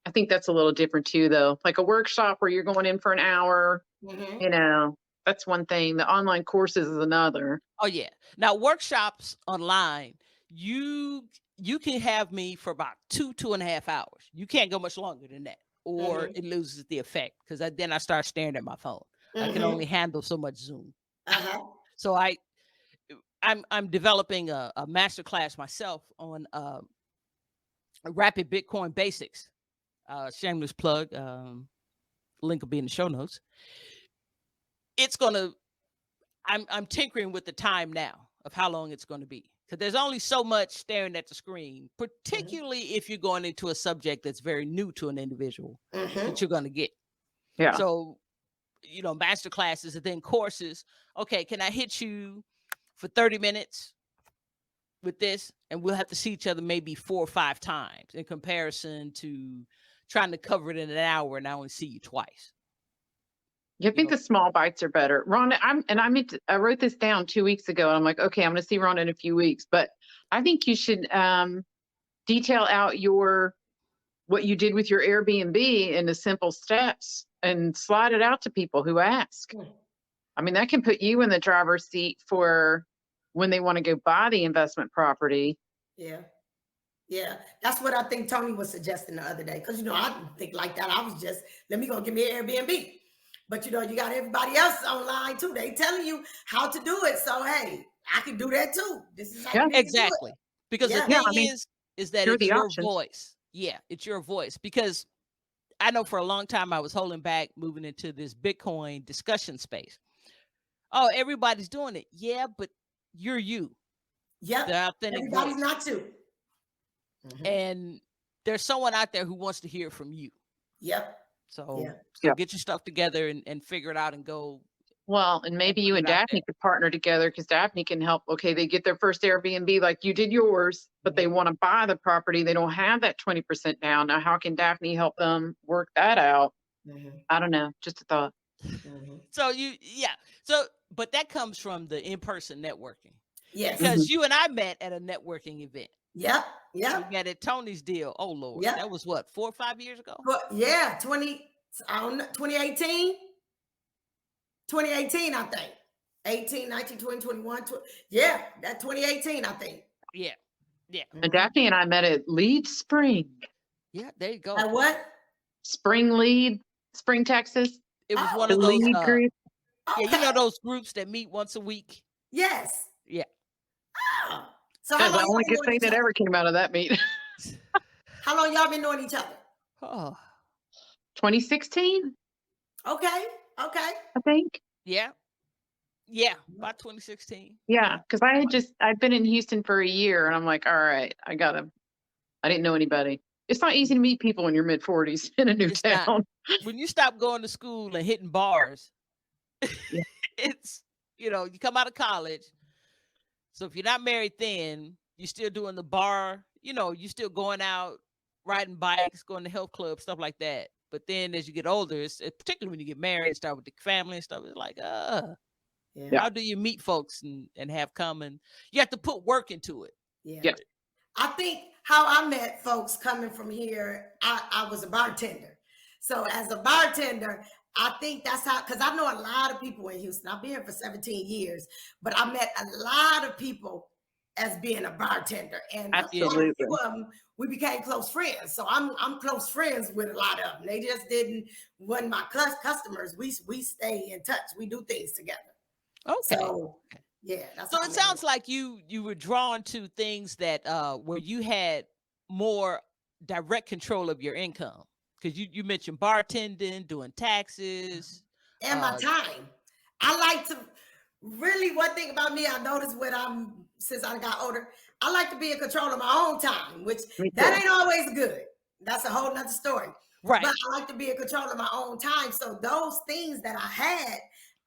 Speaker 2: I think that's a little different too, though. Like a workshop where you're going in for an hour,
Speaker 3: Mhm.
Speaker 2: that's one thing. The online courses is another.
Speaker 1: Oh yeah. Now workshops online, you can have me for about 2.5 hours. You can't go much longer than that, or
Speaker 3: Mhm.
Speaker 1: it loses the effect because then I start staring at my phone. I can only
Speaker 3: Mhm.
Speaker 1: handle so much Zoom.
Speaker 3: Uh-huh.
Speaker 1: So I'm developing a master class myself on rapid Bitcoin basics. Shameless plug. Link will be in the show notes. It's gonna I'm tinkering with the time now of how long it's going to be because there's only so much staring at the screen,
Speaker 3: Mhm.
Speaker 1: particularly if you're going into a subject that's very new to an individual that
Speaker 3: Mhm.
Speaker 1: you're going to get.
Speaker 2: Yeah.
Speaker 1: So, master classes and then courses. Okay, can I hit you for 30 minutes with this? And we'll have to see each other maybe 4 or 5 times in comparison to trying to cover it in an hour and I only see you twice.
Speaker 2: Yeah, I
Speaker 1: You
Speaker 2: think
Speaker 1: know,
Speaker 2: the small bites are better. Rhonda, I wrote this down 2 weeks ago. And I'm like, okay, I'm going to see Rhonda in a few weeks, but I think you should detail out what you did with your Airbnb into simple steps and slide it out to people who ask.
Speaker 3: Mm.
Speaker 2: I mean, that can put you in the driver's seat for when they want to go buy the investment property.
Speaker 3: Yeah. Yeah. That's what I think Tony was suggesting the other day. Because I didn't think like that. I was just, let me go give me an Airbnb. But you got everybody else online too. They telling you how to do it. So hey, I can do that too. This is how
Speaker 2: Yeah.
Speaker 3: you need to do it.
Speaker 1: exactly. Because the
Speaker 3: Yeah.
Speaker 2: Yeah.
Speaker 1: thing
Speaker 2: I mean,
Speaker 1: is that
Speaker 2: here are
Speaker 1: it's
Speaker 2: the
Speaker 1: your
Speaker 2: options.
Speaker 1: voice. Yeah, it's your voice. Because I know for a long time I was holding back moving into this Bitcoin discussion space. Oh, everybody's doing it. Yeah, but you're you,
Speaker 3: Yep.
Speaker 1: the authentic
Speaker 3: Everybody's
Speaker 1: voice.
Speaker 3: not you. Mhm.
Speaker 1: And there's someone out there who wants to hear from you.
Speaker 3: Yep.
Speaker 1: So
Speaker 3: Yeah.
Speaker 1: so
Speaker 2: Yeah.
Speaker 1: get your stuff together and figure it out and go
Speaker 2: Well, and
Speaker 1: and
Speaker 2: maybe
Speaker 1: put
Speaker 2: you
Speaker 1: it
Speaker 2: and
Speaker 1: out there.
Speaker 2: Daphne could partner together because Daphne can help. Okay, they get their first Airbnb like you did yours, but they
Speaker 3: Mhm.
Speaker 2: want to buy the property. They don't have that 20% down. Now, how can Daphne help them work that out?
Speaker 3: Mhm.
Speaker 2: I don't know. Just a thought.
Speaker 3: Mhm.
Speaker 1: So So but that comes from the in-person networking.
Speaker 3: Yes.
Speaker 2: Mhm.
Speaker 1: Because you and I met at a networking event.
Speaker 3: Yep.
Speaker 1: We
Speaker 3: Yep.
Speaker 1: met at Tony's deal. Oh Lord.
Speaker 3: Yep.
Speaker 1: That was what, 4 or 5 years ago?
Speaker 3: But yeah, 2018. 2018, I think. 18, 19, 20, 21. Yeah, that 2018, I think.
Speaker 1: Yeah. Yeah.
Speaker 2: And
Speaker 3: Mhm.
Speaker 2: Daphne and I met at Lead Spring,
Speaker 1: Yeah. There you go.
Speaker 3: At what?
Speaker 2: Spring, Texas,
Speaker 1: It was one
Speaker 3: Oh,
Speaker 2: the
Speaker 1: of those
Speaker 2: Lead group.
Speaker 1: yeah,
Speaker 3: okay.
Speaker 1: those groups that meet once a week.
Speaker 3: Yes.
Speaker 1: Yeah.
Speaker 3: Oh. So how
Speaker 2: That's the
Speaker 3: long y'all
Speaker 2: only
Speaker 3: been
Speaker 2: good
Speaker 3: knowing
Speaker 2: thing
Speaker 3: each
Speaker 2: that
Speaker 3: other?
Speaker 2: ever came out of that meet.
Speaker 3: How long y'all been knowing each other?
Speaker 1: Oh,
Speaker 2: 2016,
Speaker 3: Okay. Okay.
Speaker 2: I think.
Speaker 1: yeah. Yeah. About 2016.
Speaker 2: Yeah,
Speaker 1: Yeah.
Speaker 2: because I'd been in Houston for a year, and I'm like, all right, I didn't know anybody. It's not easy to meet people in your mid 40s in a new
Speaker 1: It's not.
Speaker 2: town.
Speaker 1: When you stop going to school and hitting bars,
Speaker 2: Yeah.
Speaker 1: it's you come out of college. So if you're not married then, you're still doing the bar, you're still going out, riding bikes, going to health clubs, stuff like that. But then as you get older, particularly when you get married and start with the family and stuff, it's like,
Speaker 3: Yeah.
Speaker 2: Yeah.
Speaker 1: how do you meet folks and have common? You have to put work into it.
Speaker 3: Yeah.
Speaker 2: Yeah.
Speaker 3: I think how I met folks coming from here, I was a bartender. So as a bartender, I think that's how, because I know a lot of people in Houston. I've been here for 17 years, but I met a lot of people as being a bartender. And quite a few
Speaker 2: Absolutely.
Speaker 3: of them, we became close friends. So I'm close friends with a lot of them. They just wasn't my customers. We stay in touch. We do things together.
Speaker 1: Okay.
Speaker 3: So yeah, that's
Speaker 1: So
Speaker 3: how I
Speaker 1: it
Speaker 3: met them.
Speaker 1: sounds like you were drawn to things that where you had more direct control of your income because you mentioned bartending, doing taxes.
Speaker 3: And my time. I like to really, one thing about me, I noticed since I got older, I like to be in control of my own time, which
Speaker 2: Me
Speaker 3: that
Speaker 2: too.
Speaker 3: ain't always good. That's a whole nother story. But
Speaker 1: Right.
Speaker 3: I like to be in control of my own time. So those things that I had,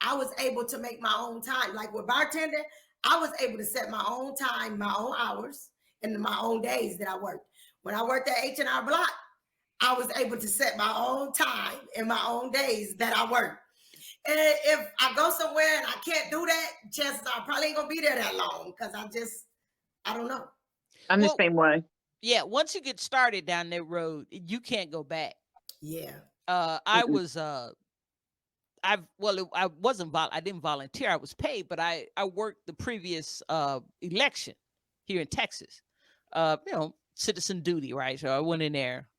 Speaker 3: I was able to make my own time. Like with bartending, I was able to set my own time, my own hours, and my own days that I worked. When I worked at H&R Block, I was able to set my own time and my own days that I worked. And if I go somewhere and I can't do that, chances are I probably ain't gonna be there that long because I don't know.
Speaker 2: I'm the
Speaker 1: Well,
Speaker 2: same way.
Speaker 1: Yeah, once you get started down that road, you can't go back.
Speaker 3: Yeah.
Speaker 1: I was I wasn't I didn't volunteer. I was paid, but I worked the previous election here in Texas. Citizen duty, right? So I went in there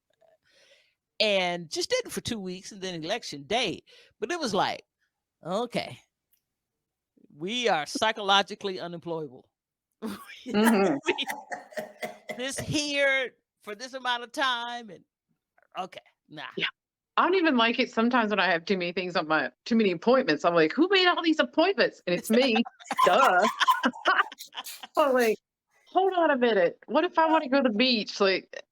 Speaker 1: and just did it for 2 weeks, and then election day. But it was like, okay, we are psychologically unemployable.
Speaker 2: Mhm.
Speaker 1: This here for this amount of time, and okay, nah.
Speaker 2: Yeah. I don't even like it sometimes when I have too many things on too many appointments. I'm like, who made all these appointments? And it's me. Duh. I'm like, hold on a minute. What if I want to go to the beach? Like,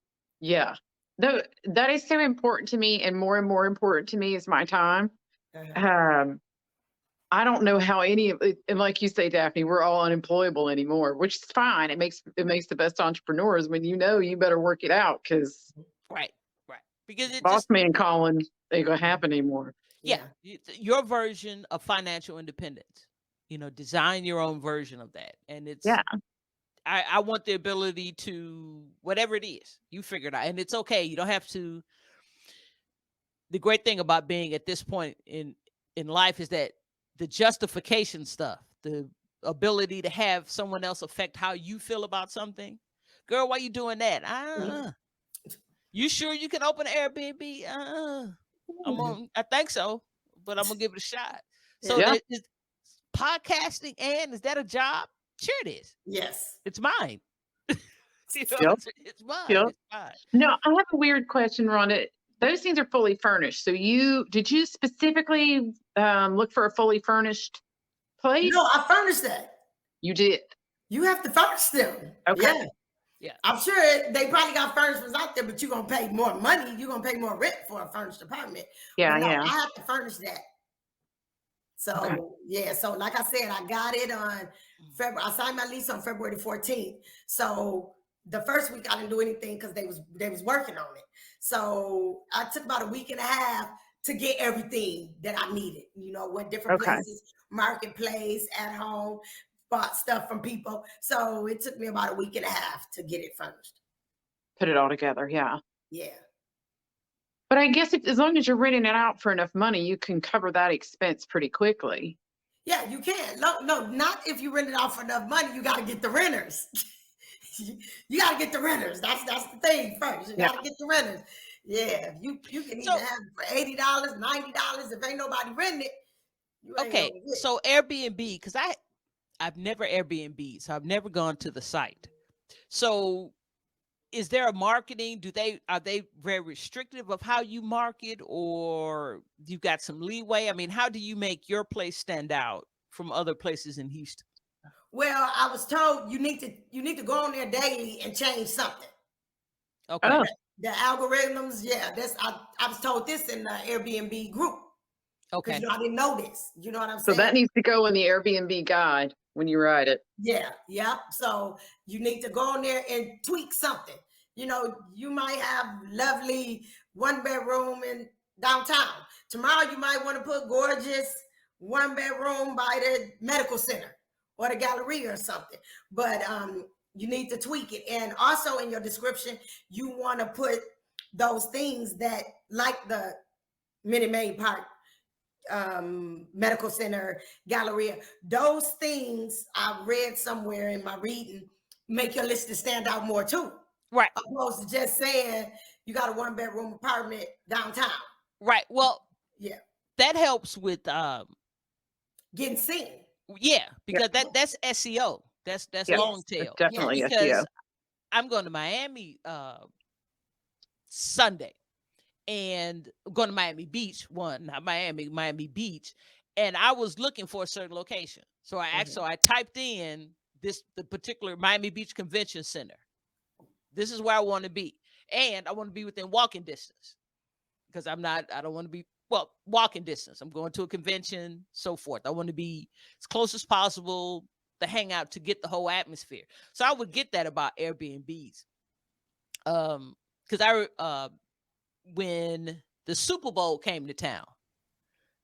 Speaker 2: yeah. No, that is so important to me, and more important to me is my time.
Speaker 3: Uh-huh.
Speaker 2: Um, I don't know how any of it, and like you say, Daphne, we're all unemployable anymore, which is fine. It makes the best entrepreneurs when you better work it out because
Speaker 1: Right, right. Because it
Speaker 2: boss
Speaker 1: just
Speaker 2: man calling ain't gonna happen anymore.
Speaker 1: yeah,
Speaker 3: Yeah.
Speaker 1: your version of financial independence. Design your own version of that, and it's
Speaker 2: Yeah.
Speaker 1: I want the ability to whatever it is you figure it out, and it's okay. You don't have to. The great thing about being at this point in life is that the justification stuff, the ability to have someone else affect how you feel about something. Girl, why you doing that?
Speaker 3: Mhm.
Speaker 1: You sure you can open an Airbnb?
Speaker 3: Mhm.
Speaker 1: I think so, but I'm gonna give it a shot. So
Speaker 3: Yeah.
Speaker 2: Yeah.
Speaker 1: that is podcasting, and is that a job? Sure it is.
Speaker 3: Yes.
Speaker 1: It's mine.
Speaker 2: Yep.
Speaker 1: It's mine.
Speaker 2: Yep.
Speaker 1: It's mine.
Speaker 2: No, I have a weird question, Rhonda. Those things are fully furnished. So did you specifically look for a fully furnished
Speaker 3: No,
Speaker 2: place?
Speaker 3: I furnished that.
Speaker 2: You did.
Speaker 3: You have to furnish them.
Speaker 2: Okay.
Speaker 3: Yeah.
Speaker 1: Yeah.
Speaker 3: I'm sure they probably got furnishers out there, but you're gonna pay more money. You're gonna pay more rent for a furnished apartment. But
Speaker 2: Yeah.
Speaker 3: no,
Speaker 2: Yeah.
Speaker 3: I have to furnish that.
Speaker 2: Okay.
Speaker 3: So yeah, so like I said, I got it on February. I signed my lease on February the 14th. So the first week I didn't do anything because they was working on it. So I took about a week and a half to get everything that I needed. Went different
Speaker 2: Okay.
Speaker 3: places, marketplace, at home, bought stuff from people. So it took me about a week and a half to get it furnished.
Speaker 2: Put it all together. Yeah.
Speaker 3: Yeah.
Speaker 2: But I guess as long as you're renting it out for enough money, you can cover that expense pretty quickly.
Speaker 3: Yeah, you can. No, no, not if you rent it out for enough money. You got to get the renters. You got to get the renters. That's the thing first. You
Speaker 2: Yeah.
Speaker 3: got to get the renters. Yeah, you can
Speaker 1: So
Speaker 3: even have it for $80, $90. If ain't nobody renting it, you ain't
Speaker 1: okay,
Speaker 3: gonna get it.
Speaker 1: so Airbnb, because I've never Airbnb, so I've never gone to the site. So is there a marketing? Are they very restrictive of how you market, or you got some leeway? I mean, how do you make your place stand out from other places in Houston?
Speaker 3: Well, I was told you need to go on there daily and change something.
Speaker 1: Okay.
Speaker 2: Oh,
Speaker 3: The algorithms, yeah, I was told this in the Airbnb group because
Speaker 1: Okay.
Speaker 3: I didn't know this. You know what I'm
Speaker 2: so that
Speaker 3: saying?
Speaker 2: needs to go in the Airbnb guide when you write it.
Speaker 3: Yeah, yeah. So you need to go on there and tweak something. You might have lovely one bedroom in downtown. Tomorrow you might want to put gorgeous one bedroom by the medical center or the Galleria or something. But you need to tweak it. And also in your description, you want to put those things that like the Minute Maid Park medical center, Galleria. Those things I read somewhere in my reading make your listing stand out more too,
Speaker 1: Right.
Speaker 3: opposed to just saying you got a one bedroom apartment downtown.
Speaker 1: Right. Well,
Speaker 3: Yeah,
Speaker 1: that helps with
Speaker 3: getting seen.
Speaker 1: yeah,
Speaker 2: Yep.
Speaker 1: because that's SEO. That's
Speaker 2: Yep.
Speaker 1: long
Speaker 3: Yes,
Speaker 2: It's
Speaker 1: tail.
Speaker 3: yes.
Speaker 2: definitely
Speaker 1: Because
Speaker 2: SEO.
Speaker 1: I'm going to Miami Sunday, and going to Miami Beach, not Miami Beach, and I was looking for a certain location. So I typed in the particular Miami Beach Convention Center. This is where I want to be, and I want to be within walking distance because I don't want to be walking distance. I'm going to a convention, so forth. I want to be as close as possible to hang out to get the whole atmosphere. So I would get that about Airbnbs. Because when the Super Bowl came to town,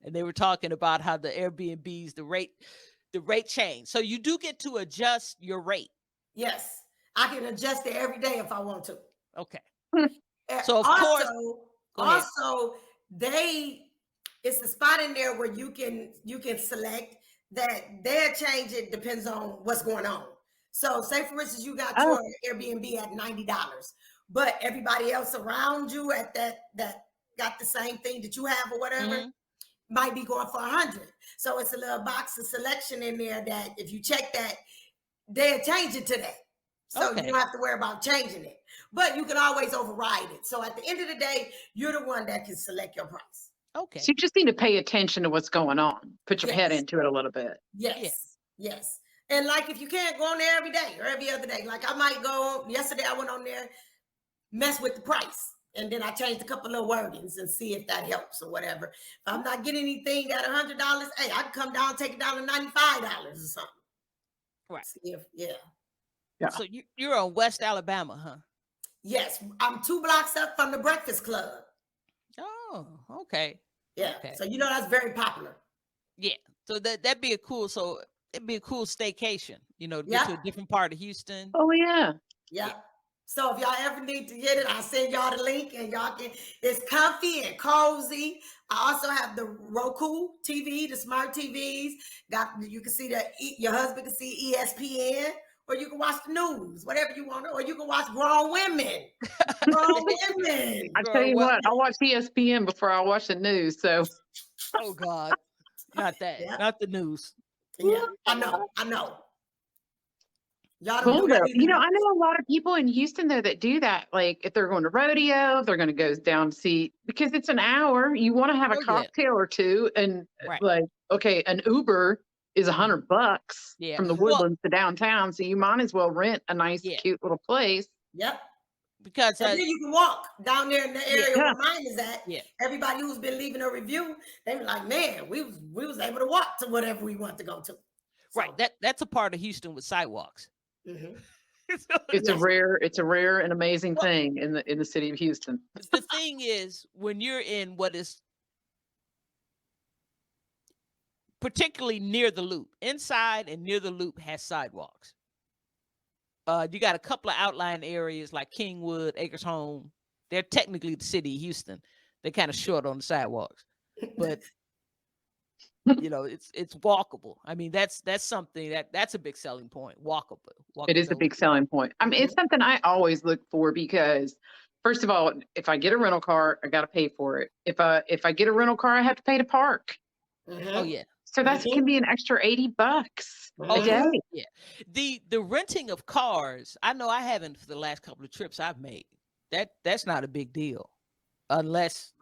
Speaker 1: and they were talking about how the Airbnbs, the rate changed. So you do get to adjust your rate.
Speaker 3: Yes. I can adjust it every day if I want to.
Speaker 1: Okay.
Speaker 3: And
Speaker 1: So of course, go ahead.
Speaker 3: also, it's a spot in there where you can select that they'll change it depends on what's going on. So say for instance, you got your Airbnb at $90, but everybody else around you at that got the same thing that you have or whatever might be going for 100. So it's a little box of selection in there that if you check that, they'll change it to that. So you don't have to worry about changing it, but you can always override it. So at the end of the day, you're the one that can select your price.
Speaker 2: Okay. So you just need to pay attention to what's going on. Put your head into it a little bit.
Speaker 3: Yes. Yes. And like if you can't go on there every day or every other day, like I might go, yesterday I went on there, mess with the price. And then I changed a couple of wordings and see if that helps or whatever. If I'm not getting anything at $100, hey, I can come down, take it down to $95 or something.
Speaker 1: Right.
Speaker 3: See if, yeah.
Speaker 1: So you're on West Alabama, huh?
Speaker 3: Yes. I'm 2 blocks up from the Breakfast Club.
Speaker 1: Oh, okay.
Speaker 3: Yeah.
Speaker 1: Okay.
Speaker 3: So, that's very popular.
Speaker 1: Yeah. So it'd be a cool staycation, get to a different part of Houston.
Speaker 2: Oh, yeah.
Speaker 3: Yeah. So if y'all ever need to get it, I'll send y'all the link and y'all it's comfy and cozy. I also have the Roku TV, the smart TVs. You can see your husband can see ESPN, or you can watch the news, whatever you want, or you can watch Grown Women. Grown Women.
Speaker 2: I tell you what, I watch ESPN before I watch the news. So,
Speaker 1: oh God, not that, not the news.
Speaker 3: Yeah, I know. Y'all
Speaker 2: cool though. I know a lot of people in Houston though that do that. Like if they're going to rodeo, they're going to go down to see, because it's an hour. You want to have a cocktail or two, and an Uber is $100 from the Woodlands to downtown, so you might as well rent a nice, cute little place.
Speaker 3: Yep.
Speaker 1: Because
Speaker 3: then you can walk down there in the area where mine is at. Yeah. Everybody who's been leaving a review, they were like, "Man, we was able to walk to whatever we want to go to." So.
Speaker 1: Right. That's a part of Houston with sidewalks.
Speaker 3: Mm-hmm.
Speaker 2: It's a rare and amazing thing in the city of Houston.
Speaker 1: The thing is, when you're in what is particularly near the loop, inside and near the loop has sidewalks. You got a couple of outlying areas like Kingwood, Acres Home. They're technically the city of Houston. They're kind of short on the sidewalks, but it's walkable. I mean, that's something that's a big selling point. Walkable.
Speaker 2: It is a big selling point. I mean, it's something I always look for, because first of all, if I get a rental car, I got to pay for it. If I get a rental car, I have to pay to park.
Speaker 3: Mm-hmm.
Speaker 1: Oh yeah.
Speaker 2: So that can be an extra $80 a day.
Speaker 1: Yeah. The renting of cars, I know I haven't for the last couple of trips I've made. That's not a big deal, unless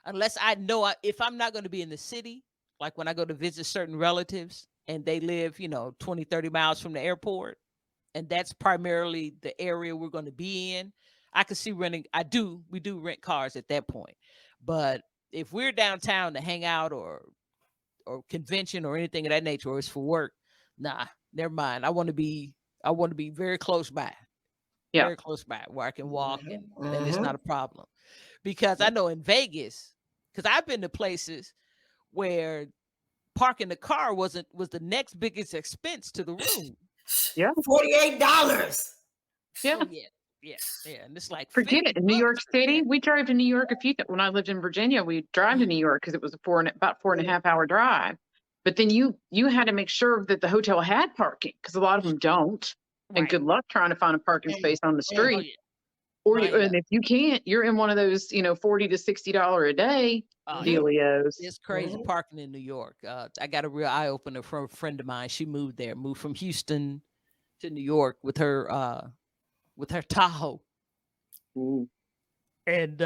Speaker 1: I know if I'm not going to be in the city, like when I go to visit certain relatives and they live, 20, 30 miles from the airport, and that's primarily the area we're going to be in, I could see renting. We do rent cars at that point. But if we're downtown to hang out or convention or anything of that nature, or it's for work, nah, never mind. I want to be very close by.
Speaker 2: Yeah.
Speaker 1: Very close by where I can walk and then it's not a problem. Because I know in Vegas, because I've been to places where parking the car was the next biggest expense to the room.
Speaker 2: Yeah.
Speaker 3: $48.
Speaker 2: Yeah.
Speaker 1: Oh, yeah. And it's like,
Speaker 2: forget it. In New York City, we drove to New York when I lived in Virginia, we drive to New York because it was about 4.5 hour drive. But then you had to make sure that the hotel had parking, because a lot of them don't. Right. And good luck trying to find a parking space on the street. And if you can't, you're in one of those, $40 to $60 a day dealios.
Speaker 1: It's crazy parking in New York. I got a real eye opener from a friend of mine. She moved from Houston to New York with her Tahoe.
Speaker 2: Ooh.
Speaker 1: And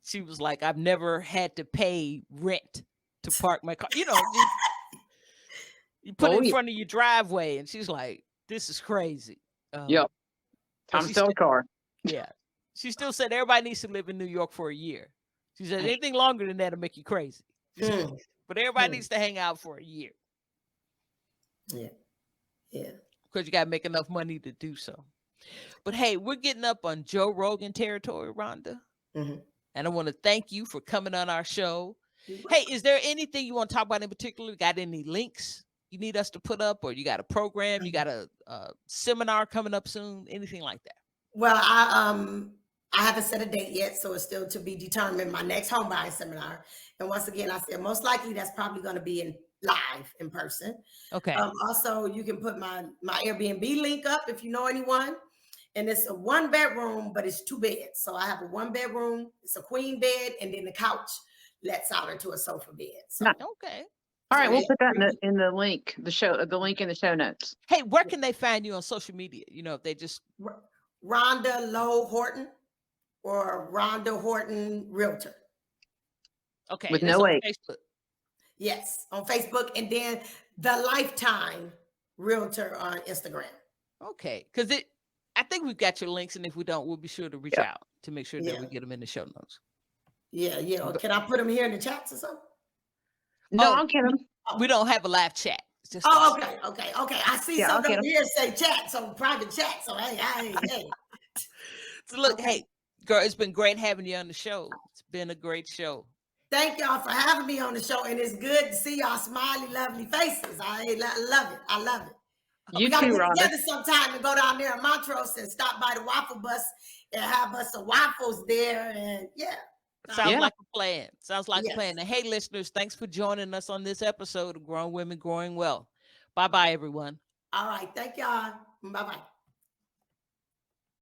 Speaker 1: she was like, "I've never had to pay rent to park my car." You put it in front of your driveway, and she's like, "This is crazy."
Speaker 2: Yep. Time to sell a car.
Speaker 1: Yeah. She still said everybody needs to live in New York for a year. She said anything longer than that'll make you crazy. But everybody needs to hang out for a year.
Speaker 3: Yeah. Yeah.
Speaker 1: Because you got to make enough money to do so. But hey, we're getting up on Joe Rogan territory, Rhonda.
Speaker 3: Mm-hmm.
Speaker 1: And I want to thank you for coming on our show. Hey, is there anything you want to talk about in particular? Got any links you need us to put up, or you got a program, you got a seminar coming up soon, anything like that?
Speaker 3: Well, I haven't set a date yet, so it's still to be determined. My next home buying seminar, and once again, I said most likely that's probably going to be in live in person.
Speaker 1: Okay.
Speaker 3: Also, you can put my Airbnb link up if you know anyone. And it's a 1-bedroom, but it's 2 beds. So I have a 1-bedroom, it's a queen bed, and then the couch lets out into a sofa bed. So
Speaker 1: Okay.
Speaker 2: All right,
Speaker 3: So,
Speaker 2: we'll
Speaker 3: yeah.
Speaker 2: put that in the link, the link in the show notes.
Speaker 1: Hey, where can they find you on social media? If they just
Speaker 3: Ronda Lowe Horton or Ronda Horton Realtor.
Speaker 1: okay,
Speaker 2: With
Speaker 1: and it's
Speaker 2: no
Speaker 1: on
Speaker 2: H.
Speaker 1: Facebook.
Speaker 3: Yes, on Facebook, and then the Lifetime Realtor on Instagram.
Speaker 1: Okay, because I think we've got your links, and if we don't, we'll be sure to reach out to make sure that we get them in the show notes.
Speaker 3: Yeah. Can I put them here in the chats or something?
Speaker 2: No, I'll get them.
Speaker 1: We don't have a live chat. It's just
Speaker 3: okay. I see some over here say chat, so private chat. So hey.
Speaker 1: So look, hey, girl, it's been great having you on the show. It's been a great show.
Speaker 3: Thank y'all for having me on the show, and it's good to see y'all smiley, lovely faces. I love it. I love it.
Speaker 2: You
Speaker 3: we gotta
Speaker 2: too,
Speaker 3: get
Speaker 2: Ronda.
Speaker 3: together sometime and go down there in Montrose and stop by the waffle bus and have us some waffles there. And
Speaker 1: Sounds like a plan. Sounds like a plan. And hey, listeners, thanks for joining us on this episode of Grown Women Growing Well. Bye-bye, everyone.
Speaker 3: All right. Thank y'all. Bye-bye.